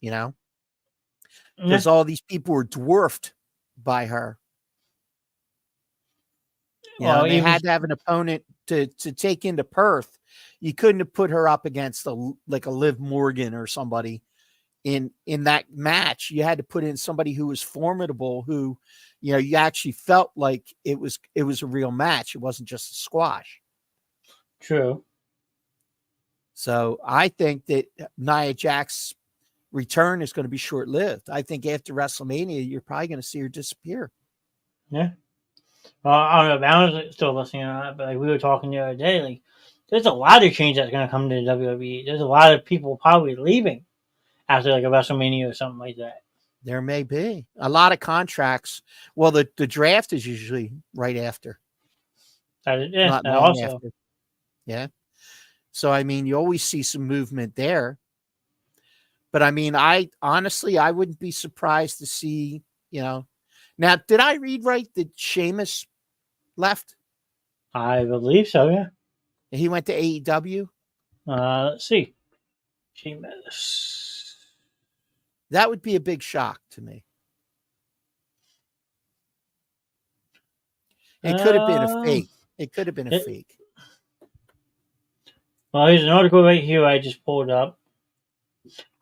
because all these people were dwarfed by her. Well, they had to have an opponent to take into Perth. You couldn't have put her up against a Liv Morgan or somebody in that match. You had to put in somebody who was formidable, who, you actually felt like it was a real match. It wasn't just a squash. True. So I think that Nia Jax's return is going to be short-lived. I think after WrestleMania, you're probably going to see her disappear. Yeah. Well, I don't know if Alan's still listening or not, but we were talking the other day. Like, there's a lot of change that's going to come to the WWE. There's a lot of people probably leaving after like a WrestleMania or something like that. There may be a lot of contracts. Well, the draft is usually right after. That also. After. Yeah. So, I mean, you always see some movement there. But, I mean, I wouldn't be surprised to see, Now, did I read right that Sheamus left? I believe so, yeah. He went to AEW? Let's see. Sheamus. That would be a big shock to me. It could have been a fake. It could have been a fake. Well, here's an article right here I just pulled up.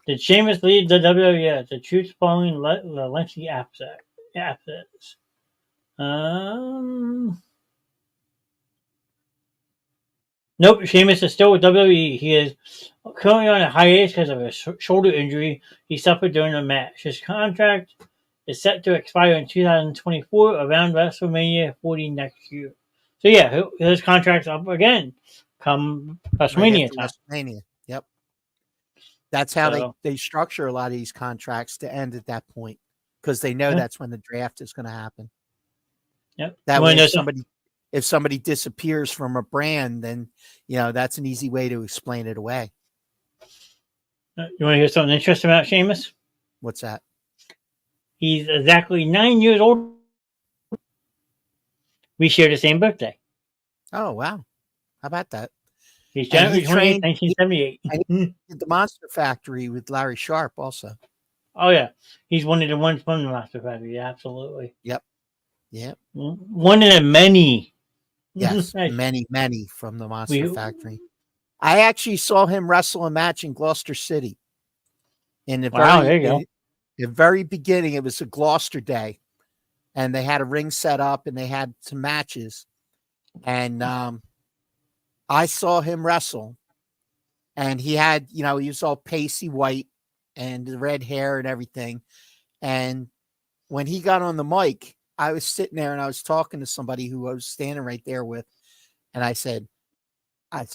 Did Sheamus leave the WWE? The truth following the lengthy absence. Nope, Sheamus is still with WWE. He is currently on a hiatus because of a shoulder injury he suffered during the match. His contract is set to expire in 2024, around WrestleMania 40 next year. So yeah, his contract's up again come WrestleMania time. WrestleMania, yep. That's how they structure a lot of these contracts to end at that point, because they know that's when the draft is going to happen. Yep. That way, if somebody disappears from a brand, then that's an easy way to explain it away. You want to hear something interesting about Sheamus? What's that? He's exactly 9 years old. We share the same birthday. Oh, wow. How about that? He's January 28th, 1978. He did the Monster Factory with Larry Sharp also. Oh, yeah. He's one of the ones from the Monster Factory. Yeah, absolutely. Yep. One of the many. Yes, many from the Monster Factory. I actually saw him wrestle a match in Gloucester City. There you go. The very beginning, it was a Gloucester day, and they had a ring set up, and they had some matches, and I saw him wrestle, and he had, he was all pasty white and the red hair and everything, and when he got on the mic, I was sitting there and I was talking to somebody who I was standing right there with, and I said,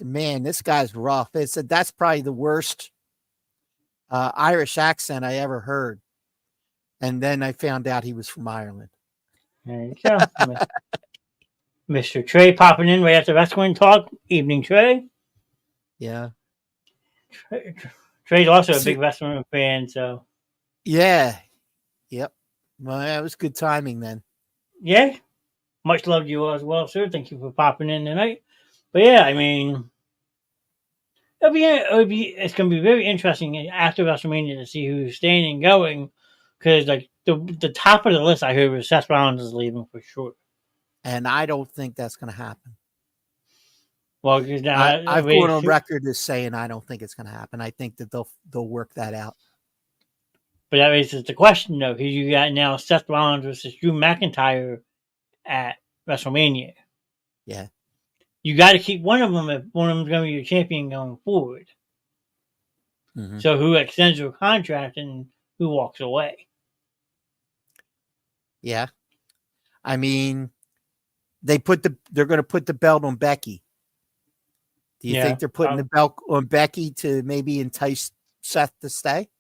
man, this guy's rough. I said, that's probably the worst Irish accent I ever heard. And then I found out he was from Ireland. There you go. Mr. Trey popping in right after Wrestling Talk. Evening, Trey. Yeah. Trey's also a big wrestling fan, so. Yeah. Yep. Well, that was good timing then. Yeah. Much love to you as well, sir. Thank you for popping in tonight. But yeah, I mean, it's going to be very interesting after WrestleMania to see who's staying and going, because like the top of the list I heard was Seth Rollins is leaving for sure, and I don't think that's going to happen. Well, I've gone on record as saying I don't think it's going to happen. I think that they'll work that out. But that raises the question though, because you got now Seth Rollins versus Drew McIntyre at WrestleMania. Yeah. You got to keep one of them if one of them's going to be your champion going forward. Mm-hmm. So who extends their contract and who walks away? Yeah. I mean, they're going to put the belt on Becky. Do you think they're putting the belt on Becky to maybe entice Seth to stay?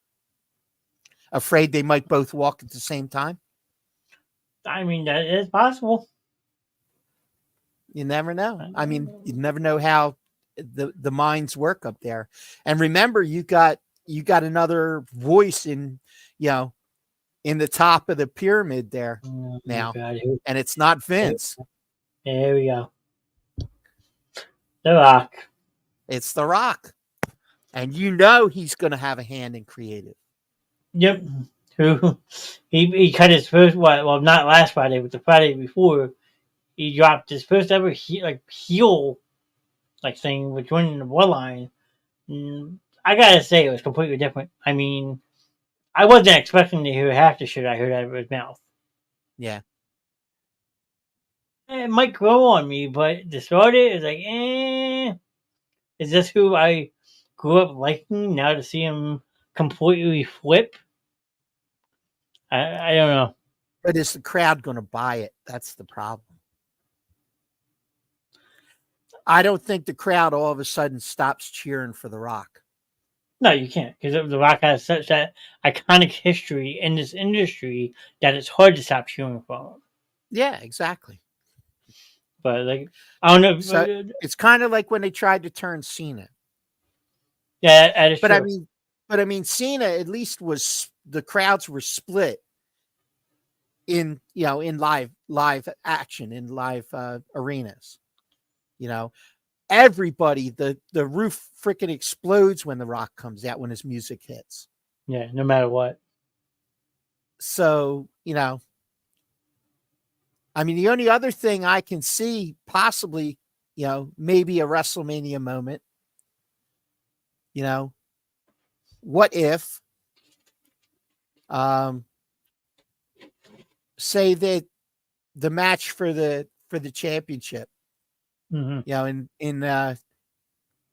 Afraid they might both walk at the same time? I mean, that is possible. You never know. I mean, you never know how the minds work up there. And remember, you got another voice in, in the top of the pyramid there Oh, now, God. and it's not Vince. There we go. The Rock. It's The Rock, and you know he's going to have a hand in creative. Yep. Who he cut his first well not last Friday but the Friday before he dropped his first ever heel thing with joining the bloodline. I gotta say it was completely different. I mean, I wasn't expecting to hear half the shit I heard out of his mouth. Yeah. It might grow on me, but to start it, it's like, is this who I grew up liking? Now to see him completely flip, I don't know. But is the crowd going to buy it? That's the problem. I don't think the crowd all of a sudden stops cheering for The Rock. No, you can't, because The Rock has such that iconic history in this industry that it's hard to stop cheering for him. Yeah, exactly. But I don't know. So it's kind of like when they tried to turn Cena. Yeah, that is But true. I mean, Cena at least was the crowds were split in live action in live arenas. Everybody, the roof freaking explodes when The Rock comes out, when his music hits. Yeah, no matter what. So, I mean, the only other thing I can see possibly, maybe a WrestleMania moment, what if, say that the match for the championship, Mm-hmm.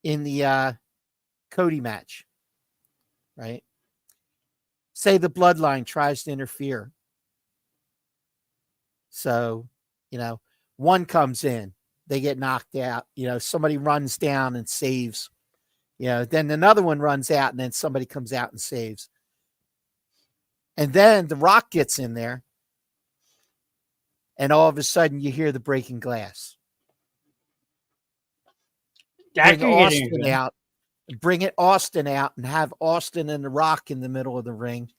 in the Cody match, right? Say the Bloodline tries to interfere. So, one comes in, they get knocked out, somebody runs down and saves, then another one runs out and then somebody comes out and saves. And then The Rock gets in there and all of a sudden you hear the breaking glass. Bring Austin out and have Austin and The Rock in the middle of the ring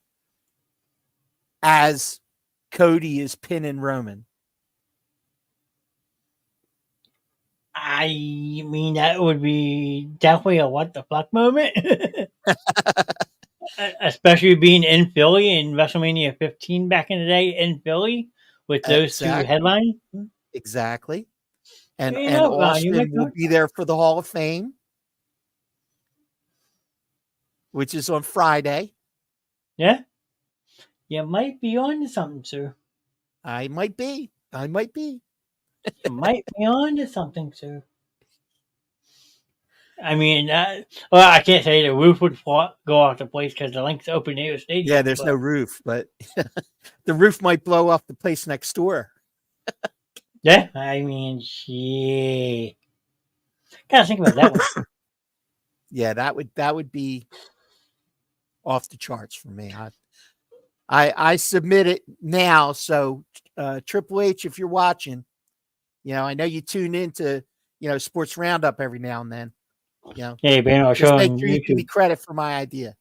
as Cody is pinning Roman. I mean, that would be definitely a what the fuck moment. Especially being in Philly in WrestleMania 15 back in the day in Philly with those two headlines. Exactly. And Ron, Austin will be there for the Hall of Fame, which is on Friday. Yeah. You might be on to something, sir. I might be. You might be on to something, sir. I mean, I can't say the roof would go off the place because the link's open air stadium. Yeah, there's no roof, but the roof might blow off the place next door. Yeah, I mean, shit. Gotta think about that one. Yeah, that would be off the charts for me. I submit it now. So Triple H, if you're watching, I know you tune into Sports Roundup every now and then. Yeah, but just make sure you give me credit for my idea.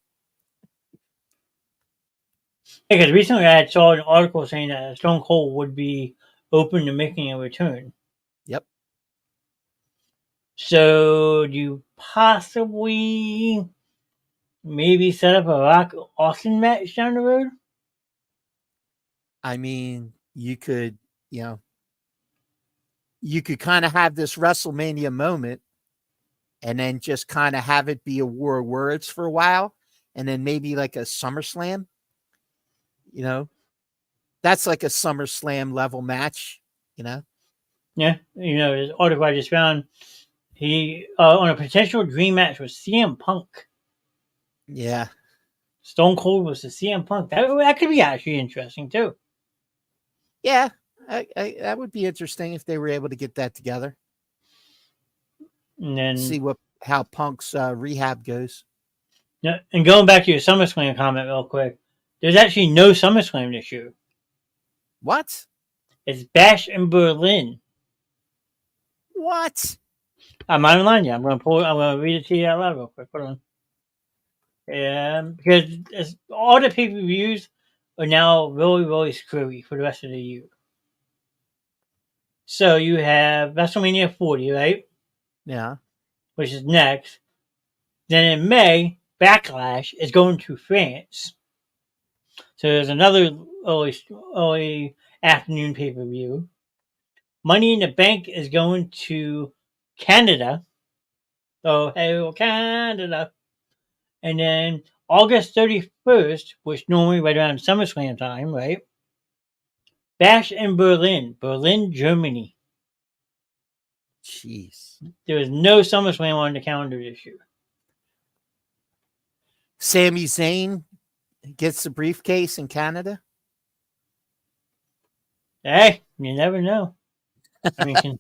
Yeah, because recently I saw an article saying that Stone Cold would be open to making a return. Yep. So do you possibly maybe set up a Rock Austin match down the road? I mean, you could kind of have this WrestleMania moment and then just kind of have it be a war of words for a while. And then maybe like a SummerSlam, that's like a SummerSlam level match, Yeah. This article I just found, he on a potential dream match with CM Punk. Yeah. Stone Cold was the CM Punk. That could be actually interesting too. Yeah. That would be interesting if they were able to get that together. And then see how Punk's rehab goes. Yeah, and going back to your SummerSlam comment real quick, there's actually no SummerSlam this year. What? It's Bash in Berlin. What? I'm not even lying to you. I'm going to read it to you out loud real quick. Hold on. Because all the pay-per-views are now really, really screwy for the rest of the year. So you have WrestleMania 40, right? Yeah. Which is next. Then in May, Backlash is going to France. So there's another early afternoon pay-per-view. Money in the Bank is going to Canada. Oh, hey, Canada. And then August 31st, which normally right around SummerSlam time, right? Bash in Berlin, Germany. Jeez. There is no SummerSlam on the calendar this year. Sami Zayn gets the briefcase in Canada. Hey, you never know. I mean,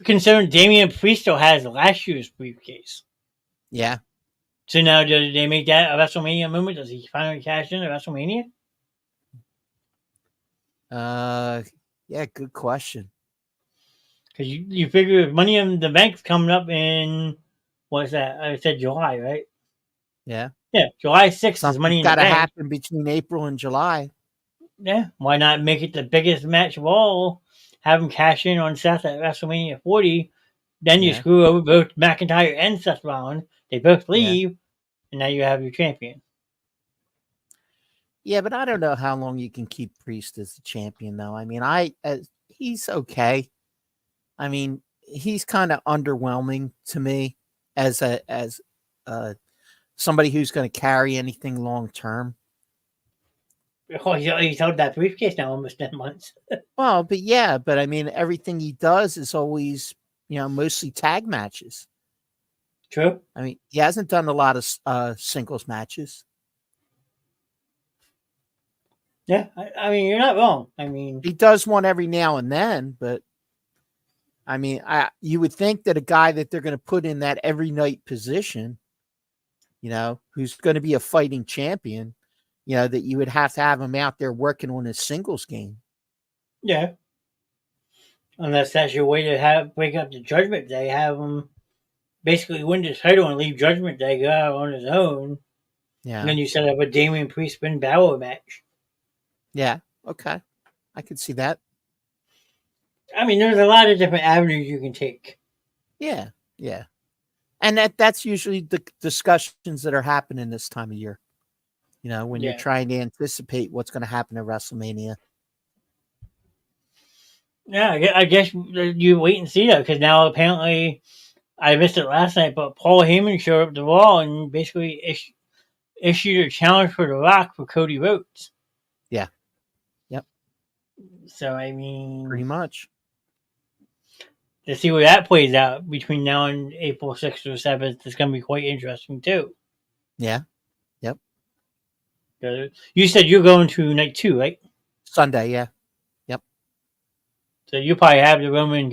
considering Damian Priest still has last year's briefcase. Yeah. So now, do they make that a WrestleMania moment? Does he finally cash in at WrestleMania? Yeah, good question. Because you figure if Money in the Bank's coming up in, what's that? I said July, right? Yeah. Yeah, July 6th is Money Something's in the got to Bank. happen between April and July. Yeah, why not make it the biggest match of all? Have him cash in on Seth at WrestleMania 40. Then you Yeah. screw over both McIntyre and Seth Rollins. They both leave, and now you have your champion. Yeah, but I don't know how long you can keep Priest as the champion, though. I mean, he's okay. I mean, he's kind of underwhelming to me as somebody who's going to carry anything long term. Oh, he's held that briefcase now almost 10 months. Well, but I mean, everything he does is always, mostly tag matches. True. I mean, he hasn't done a lot of singles matches. Yeah, I mean, you're not wrong. I mean, he does one every now and then, but I mean, you would think that a guy that they're going to put in that every night position, who's going to be a fighting champion, that you would have to have him out there working on his singles game. Yeah. Unless that's your way to break up the Judgment Day, have him basically win the title and leave Judgment Day, go out on his own. Yeah. And then you set up a Damian Priest Finn Balor match. Yeah. Okay. I could see that. I mean, there's a lot of different avenues you can take. Yeah. Yeah. And that's usually the discussions that are happening this time of year. When you're trying to anticipate what's going to happen at WrestleMania. Yeah, I guess you wait and see, though, because now apparently, I missed it last night, but Paul Heyman showed up to Raw and basically issued a challenge for The Rock for Cody Rhodes. Yeah. Yep. So, I mean, pretty much. To see where that plays out between now and April 6th or 7th is going to be quite interesting, too. Yeah. Yep. You said you're going to night 2, right? Sunday, yeah. Yep. So you probably have the Roman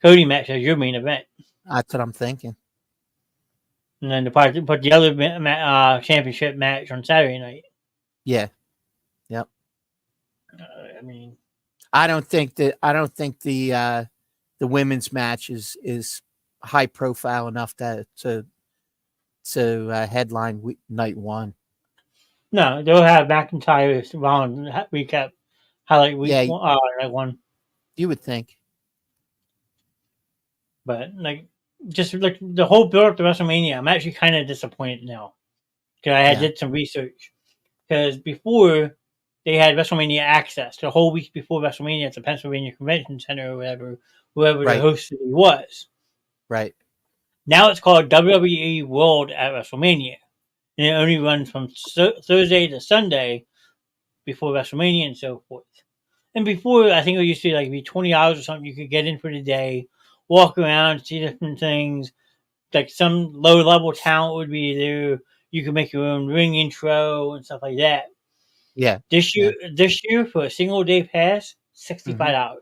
Cody match as your main event. That's what I'm thinking. And then put the other championship match on Saturday night. Yeah. Yep. I mean, I don't think the women's match is high profile enough to headline night 1. no, they'll have McIntyre's Rollins recap highlight week night 1. You would think, but just like the whole build up to WrestleMania, I'm actually kind of disappointed now because I did some research. Because before they had WrestleMania Access, the whole week before WrestleMania at the Pennsylvania Convention Center or whoever the host city was. Right. Now it's called WWE World at WrestleMania, and it only runs from Thursday to Sunday before WrestleMania and so forth. And before, I think it used to be $20 or something. You could get in for the day, walk around, see different things. Like some low-level talent would be there. You could make your own ring intro and stuff like that. Yeah. This year for a single day pass, $65. Mm-hmm.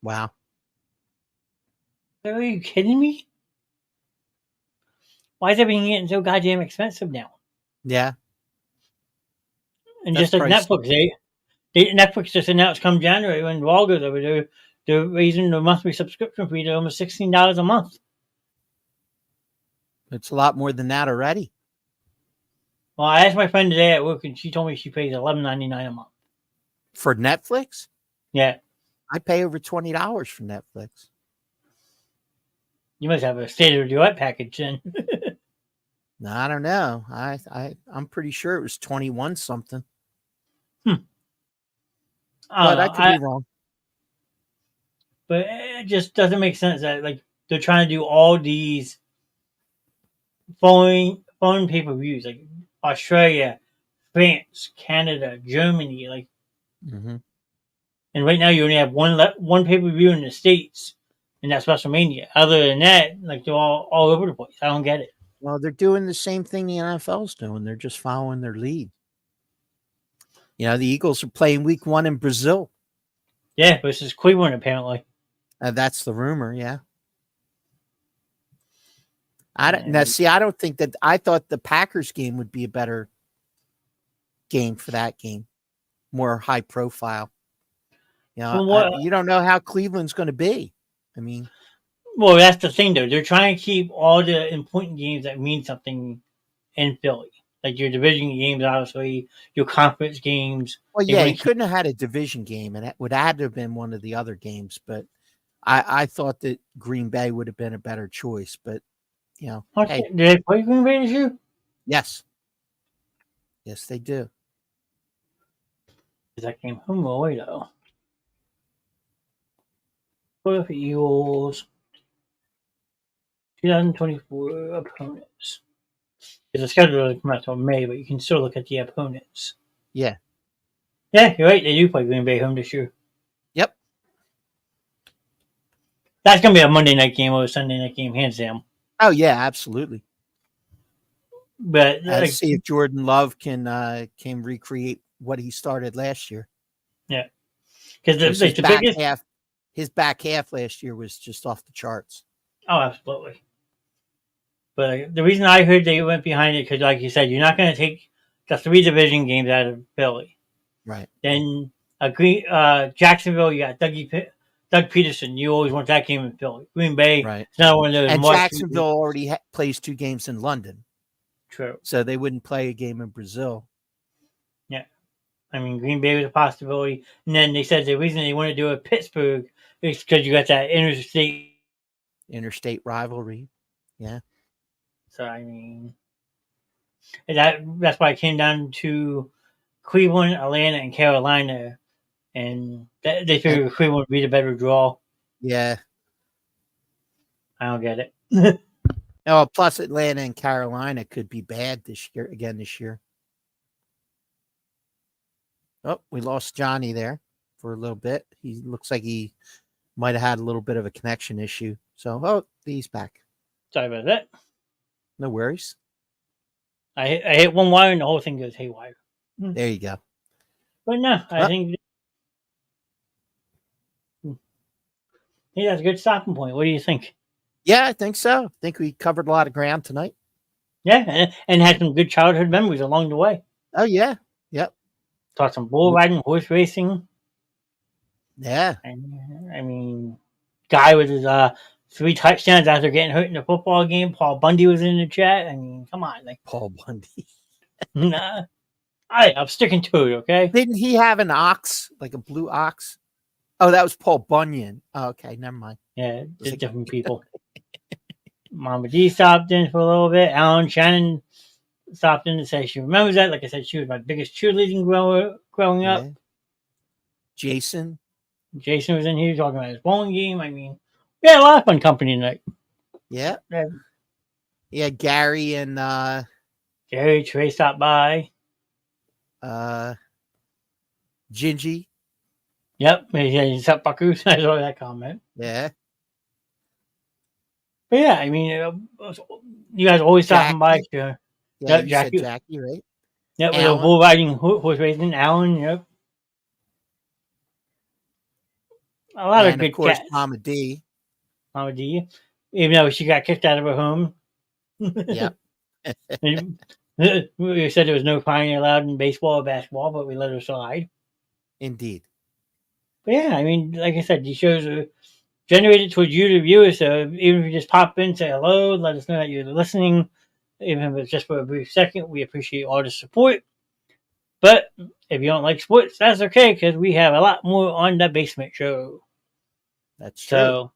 Wow. Are you kidding me? Why is everything getting so goddamn expensive now? Yeah. And that's just like pricey. Netflix, Netflix just announced come January when Raw goes over there, they're raising the monthly subscription fee to almost $16 a month. It's a lot more than that already. Well, I asked my friend today at work, and she told me she pays $11.99 a month. For Netflix? Yeah, I pay over $20 for Netflix. you must have a state-of-the-art package then. No, I don't know. I'm pretty sure it was 21 something, I don't but know. I could be wrong. But it just doesn't make sense that like they're trying to do all these foreign pay-per-views, like Australia, France, Canada, Germany, like, Hmm. and right now you only have one pay-per-view in the States, and that's WrestleMania. Other than that, like they're all over the place. I don't get it. Well, they're doing the same thing the NFL's doing. They're just following their lead. The Eagles are playing week 1 in Brazil. Yeah, versus Cleveland apparently. That's the rumor. Yeah. And I don't think that. I thought the Packers game would be a better game for that game, more high profile. from what You don't know how Cleveland's going to be. I mean, Well, that's the thing, though. They're trying to keep all the important games that mean something in Philly, like your division games, obviously, your conference games. well, They yeah, want you to keep, couldn't have had a division game, and it would have to have been one of the other games. But I thought that Green Bay would have been a better choice. But hey, did they play Green Bay this year? yes, they do. Is that game home or away, though? Philadelphia Eagles, 2024 opponents. Because the schedule doesn't come out until May, but you can still look at the opponents. Yeah. Yeah, you're right. They do play Green Bay home this year. Yep. That's going to be a Monday night game or a Sunday night game, hands down. Oh yeah, absolutely. But Let's see if Jordan Love can recreate what he started last year. yeah, because His the back biggest half, his back half last year was just off the charts. Oh, absolutely. But the reason I heard they went behind it because, like you said, you're not going to take the 3 division games out of Philly. Right. Then Jacksonville, you got Doug Peterson. You always want that game in Philly. Green Bay, Right. it's not one of those. And Jacksonville already plays 2 games in London. True. So they wouldn't play a game in Brazil. Yeah. I mean, Green Bay was a possibility. And then they said the reason they want to do it Pittsburgh is because you got that interstate rivalry. Yeah. So, I mean, that's why it came down to Cleveland, Atlanta, and Carolina. And they figured Cleveland would be the better draw. Yeah. I don't get it. Oh, plus Atlanta and Carolina could be bad this year. Oh, we lost Johnny there for a little bit. He looks like he might have had a little bit of a connection issue. So, he's back. Sorry about that. No worries. I hit one wire and the whole thing goes haywire. There you go. But no, I think that's a good stopping point. What do you think? Yeah, I think so. I think we covered a lot of ground tonight. Yeah, and had some good childhood memories along the way. Oh, yeah. Yep. Taught some bull riding, horse racing. Yeah. And, I mean, guy with his 3 touchdowns after getting hurt in the football game. Paul Bundy was in the chat. I mean, come on. Like Paul Bundy. Nah. I'm sticking to it, okay? Didn't he have an ox, like a blue ox? Oh, that was Paul Bunyan. Oh, okay, never mind. Yeah, just different people. Mama D stopped in for a little bit. Alan Shannon stopped in to say she remembers that. Like I said, she was my biggest cheerleading growing up. Jason was in here talking about his bowling game. I mean, we had a lot of fun company tonight. Yeah. Yeah, Gary and Gary Trey stopped by. Gingy. Yep, he's up buckers. I saw that comment. Yeah. But yeah, I mean, you guys always stopping by. Sure. Yeah, Yep, you said Jackie, right? Yep, with a bull riding horse racing. Alan, yep. A lot of good course, cats. Mama D. Even though she got kicked out of her home. Yep. We said there was no crying allowed in baseball or basketball, but we let her slide. Indeed. But yeah, I mean, like I said, these shows are generated towards you, the viewers. So even if you just pop in, say hello, let us know that you're listening. even if it's just for a brief second. We appreciate all the support. But if you don't like sports, that's okay, because we have a lot more on the Basement Show. That's true. So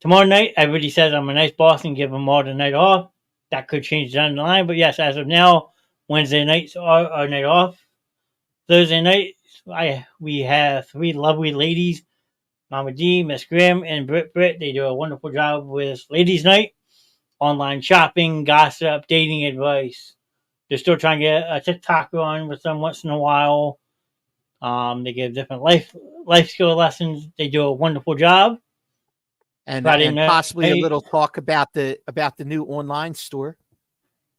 tomorrow night, everybody says I'm a nice boss and give them all the night off. That could change down the line, but yes, as of now, Wednesday nights are our night off. Thursday night, we have three lovely ladies, Mama D, Miss Grimm, and Britt. They do a wonderful job with Ladies Night, online shopping, gossip, dating advice. They're still trying to get a TikToker on with them once in a while. They give different life skill lessons. They do a wonderful job. And Friday possibly a night- little talk about the new online store.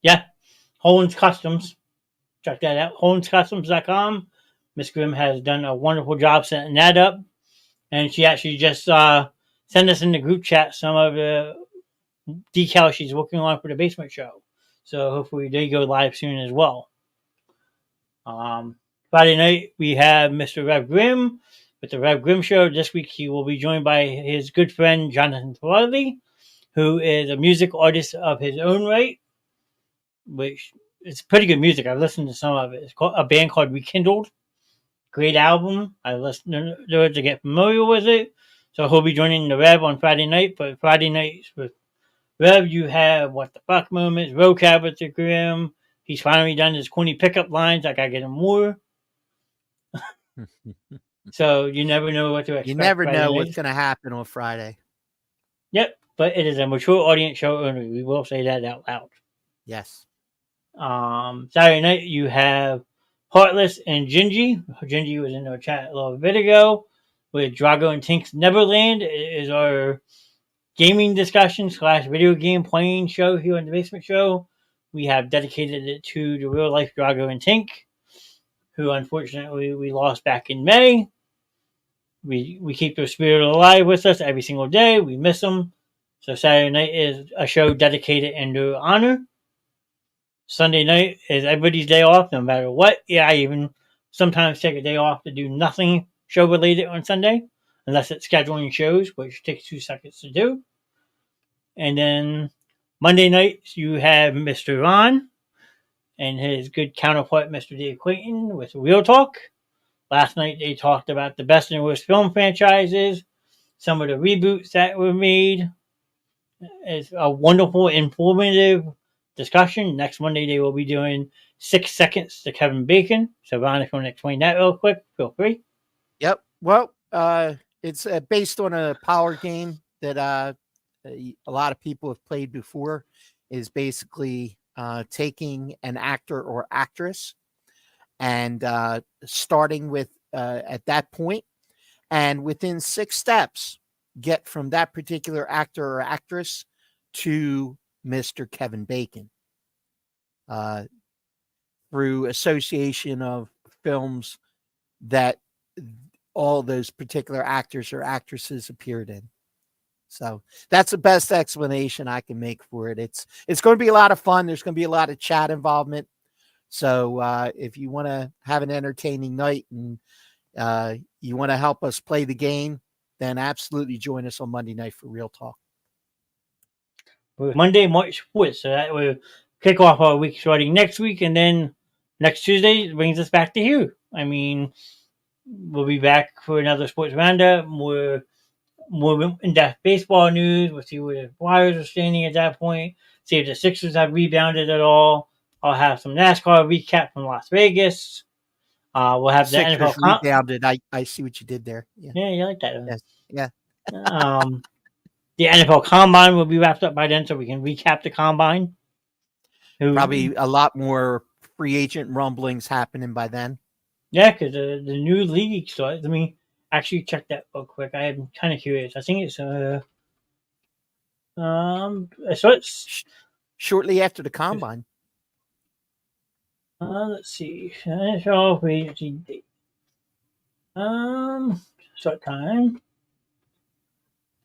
Yeah, Holland's Customs. Check that out. HollandsCustoms.com. Miss Grimm has done a wonderful job setting that up. And she actually just sent us in the group chat some of the decals she's working on for the Basement Show. So hopefully they go live soon as well. Friday night, we have Mr. Rev Grimm with the Rev Grimm Show. This week, he will be joined by his good friend, Jonathan Farley, who is a music artist of his own right, which is pretty good music. I've listened to some of it. It's called a band called Rekindled. Great album. I listened to it to get familiar with it. So he'll be joining the Rev on Friday night. But Friday nights with Rev, you have What the Fuck moments, Road Cab with the Grimm. He's finally done his corny pickup lines. I gotta get him more. So you never know what to expect. You never Friday know nights. what's going to happen on Friday. Yep, but it is a mature audience show only. We will say that out loud. Yes. Saturday night, you have Heartless and Gingy. Gingy was in our chat a little bit ago with Drago and Tink's Neverland. It is our gaming discussion / video game playing show here on the Basement Show. We have dedicated it to the real life Drago and Tink, who unfortunately we lost back in May. We keep their spirit alive with us every single day. We miss them. So Saturday night is a show dedicated in their honor. Sunday night is everybody's day off, no matter what. Yeah, I even sometimes take a day off to do nothing show related on Sunday, unless it's scheduling shows, which takes 2 seconds to do. And then Monday nights, you have Mr. Ron and his good counterpart, Mr. Dave Clayton, with Real Talk. Last night, they talked about the best and worst film franchises, some of the reboots that were made. It's a wonderful, informative discussion. Next Monday, they will be doing 6 Seconds to Kevin Bacon. So, Ron, if you want to explain that real quick, feel free. Yep. Well, it's based on a power game that a lot of people have played before. Is basically taking an actor or actress and starting with at that point, and within 6 steps, get from that particular actor or actress to Mr. Kevin Bacon through association of films that all those particular actors or actresses appeared in. So that's the best explanation I can make for it. It's going to be a lot of fun. There's going to be a lot of chat involvement. So if you want to have an entertaining night and you want to help us play the game, then absolutely join us on Monday night for Real Talk. Monday, March 4th. So that will kick off our week starting next week. And then next Tuesday brings us back to here. I mean, we'll be back for another sports roundup, more in-depth baseball news. We'll see where the Flyers are standing at that point. See if the Sixers have rebounded at all. I'll have some NASCAR recap from Las Vegas. We'll have the Sixers NFL rebounded. I see what you did there. Yeah, you like that. Yes. Yeah. The NFL Combine will be wrapped up by then, so we can recap the Combine. Probably a lot more free agent rumblings happening by then. Yeah, because the new league starts. Let me actually check that real quick. I am kind of curious. I think it's so it's shortly after the Combine. Let's see. NFL free agency date. Start time.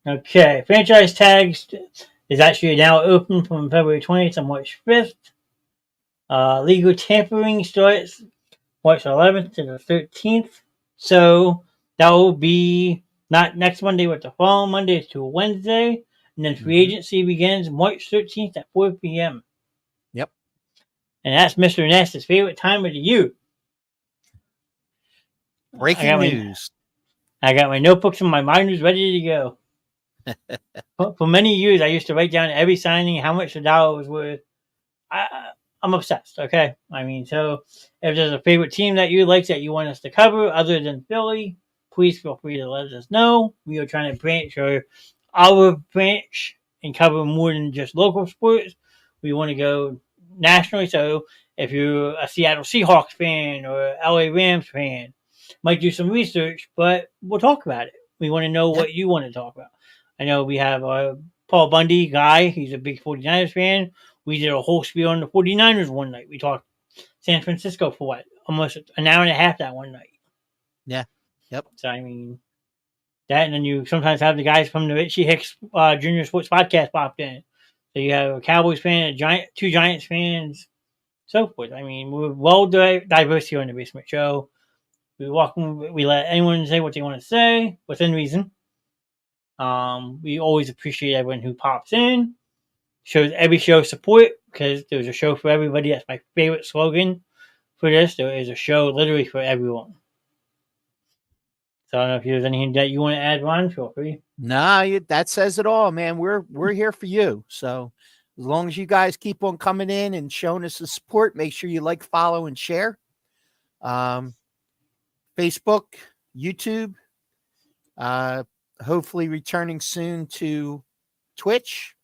Okay, franchise tags is actually now open from February 20th to March 5th. Legal tampering starts March 11th to the 13th. So that will be not next Monday, but the following Monday to Wednesday. And then free agency begins March 13th at 4 p.m. and that's Mr. Knast's favorite time of the year. Breaking news. I got my notebooks and my minders ready to go. For many years, I used to write down every signing, how much the dollar was worth. I'm obsessed, okay? I mean, so if there's a favorite team that you like that you want us to cover other than Philly, please feel free to let us know. We are trying to branch our branch and cover more than just local sports. We want to go nationally. So if you're a Seattle Seahawks fan or a LA Rams fan, might do some research, but we'll talk about it. We want to know what you want to talk about. I know we have Paul Bundy guy. He's a big 49ers fan. We did a whole spiel on the 49ers one night. We talked San Francisco for almost an hour and a half that one night. Yeah. Yep. So, I mean, that, and then you sometimes have the guys from the Richie Hicks Junior Sports Podcast popped in. So you have a Cowboys fan, two Giants fans, so forth. I mean, we're well diverse here on the Basement Show. We let anyone say what they want to say within reason. We always appreciate everyone who pops in. Shows every show support, because there's a show for everybody. That's my favorite slogan for this. There is a show literally for everyone. So I don't know if there's anything that you want to add, Ron. Feel free. No, that says it all, man. We're here for you. So as long as you guys keep on coming in and showing us the support, make sure you like, follow, and share. Facebook, YouTube, hopefully returning soon to Twitch.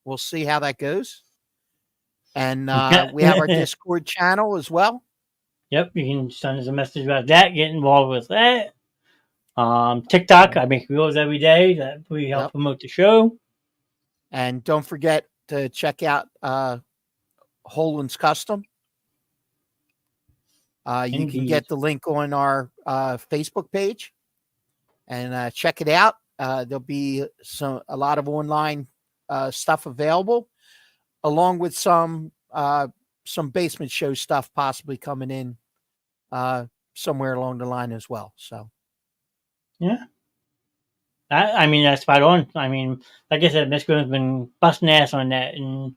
We'll see how that goes. And we have our Discord channel as well. Yep, you can send us a message about that. Get involved with that. TikTok, I make reels every day. That really help promote the show. And don't forget to check out Holand's Custom. You can get the link on our Facebook page and check it out. There'll be a lot of online stuff available, along with some basement show stuff possibly coming in somewhere along the line as well. So, yeah, I mean, that's spot on. I mean, like I said, Miss Grim's been busting ass on that, and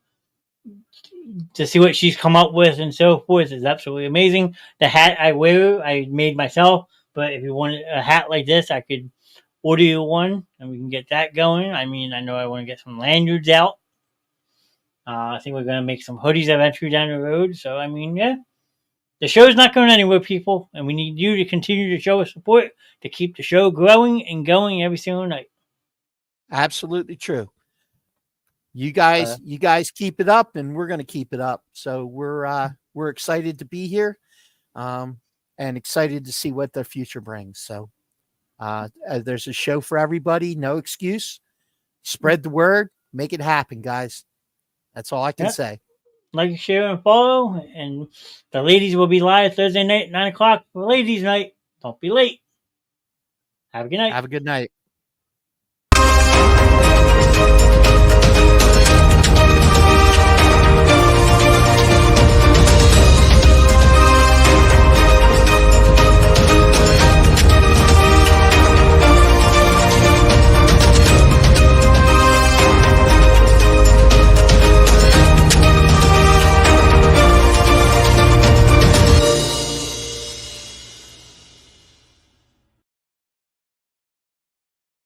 to see what she's come up with and so forth is absolutely amazing. The hat I wear, I made myself, but if you want a hat like this, I could order you one, and we can get that going. I mean, I know I want to get some lanyards out. I think we're going to make some hoodies eventually down the road. So, I mean, yeah. The show's not going anywhere, people, and we need you to continue to show us support to keep the show growing and going every single night. Absolutely true. You guys keep it up, and we're going to keep it up. So we're excited to be here, and excited to see what the future brings. So there's a show for everybody. No excuse. Spread the word. Make it happen, guys. That's all I can say. Like, share, and follow. And the ladies will be live Thursday night, 9 o'clock for ladies' night. Don't be late. Have a good night. Have a good night.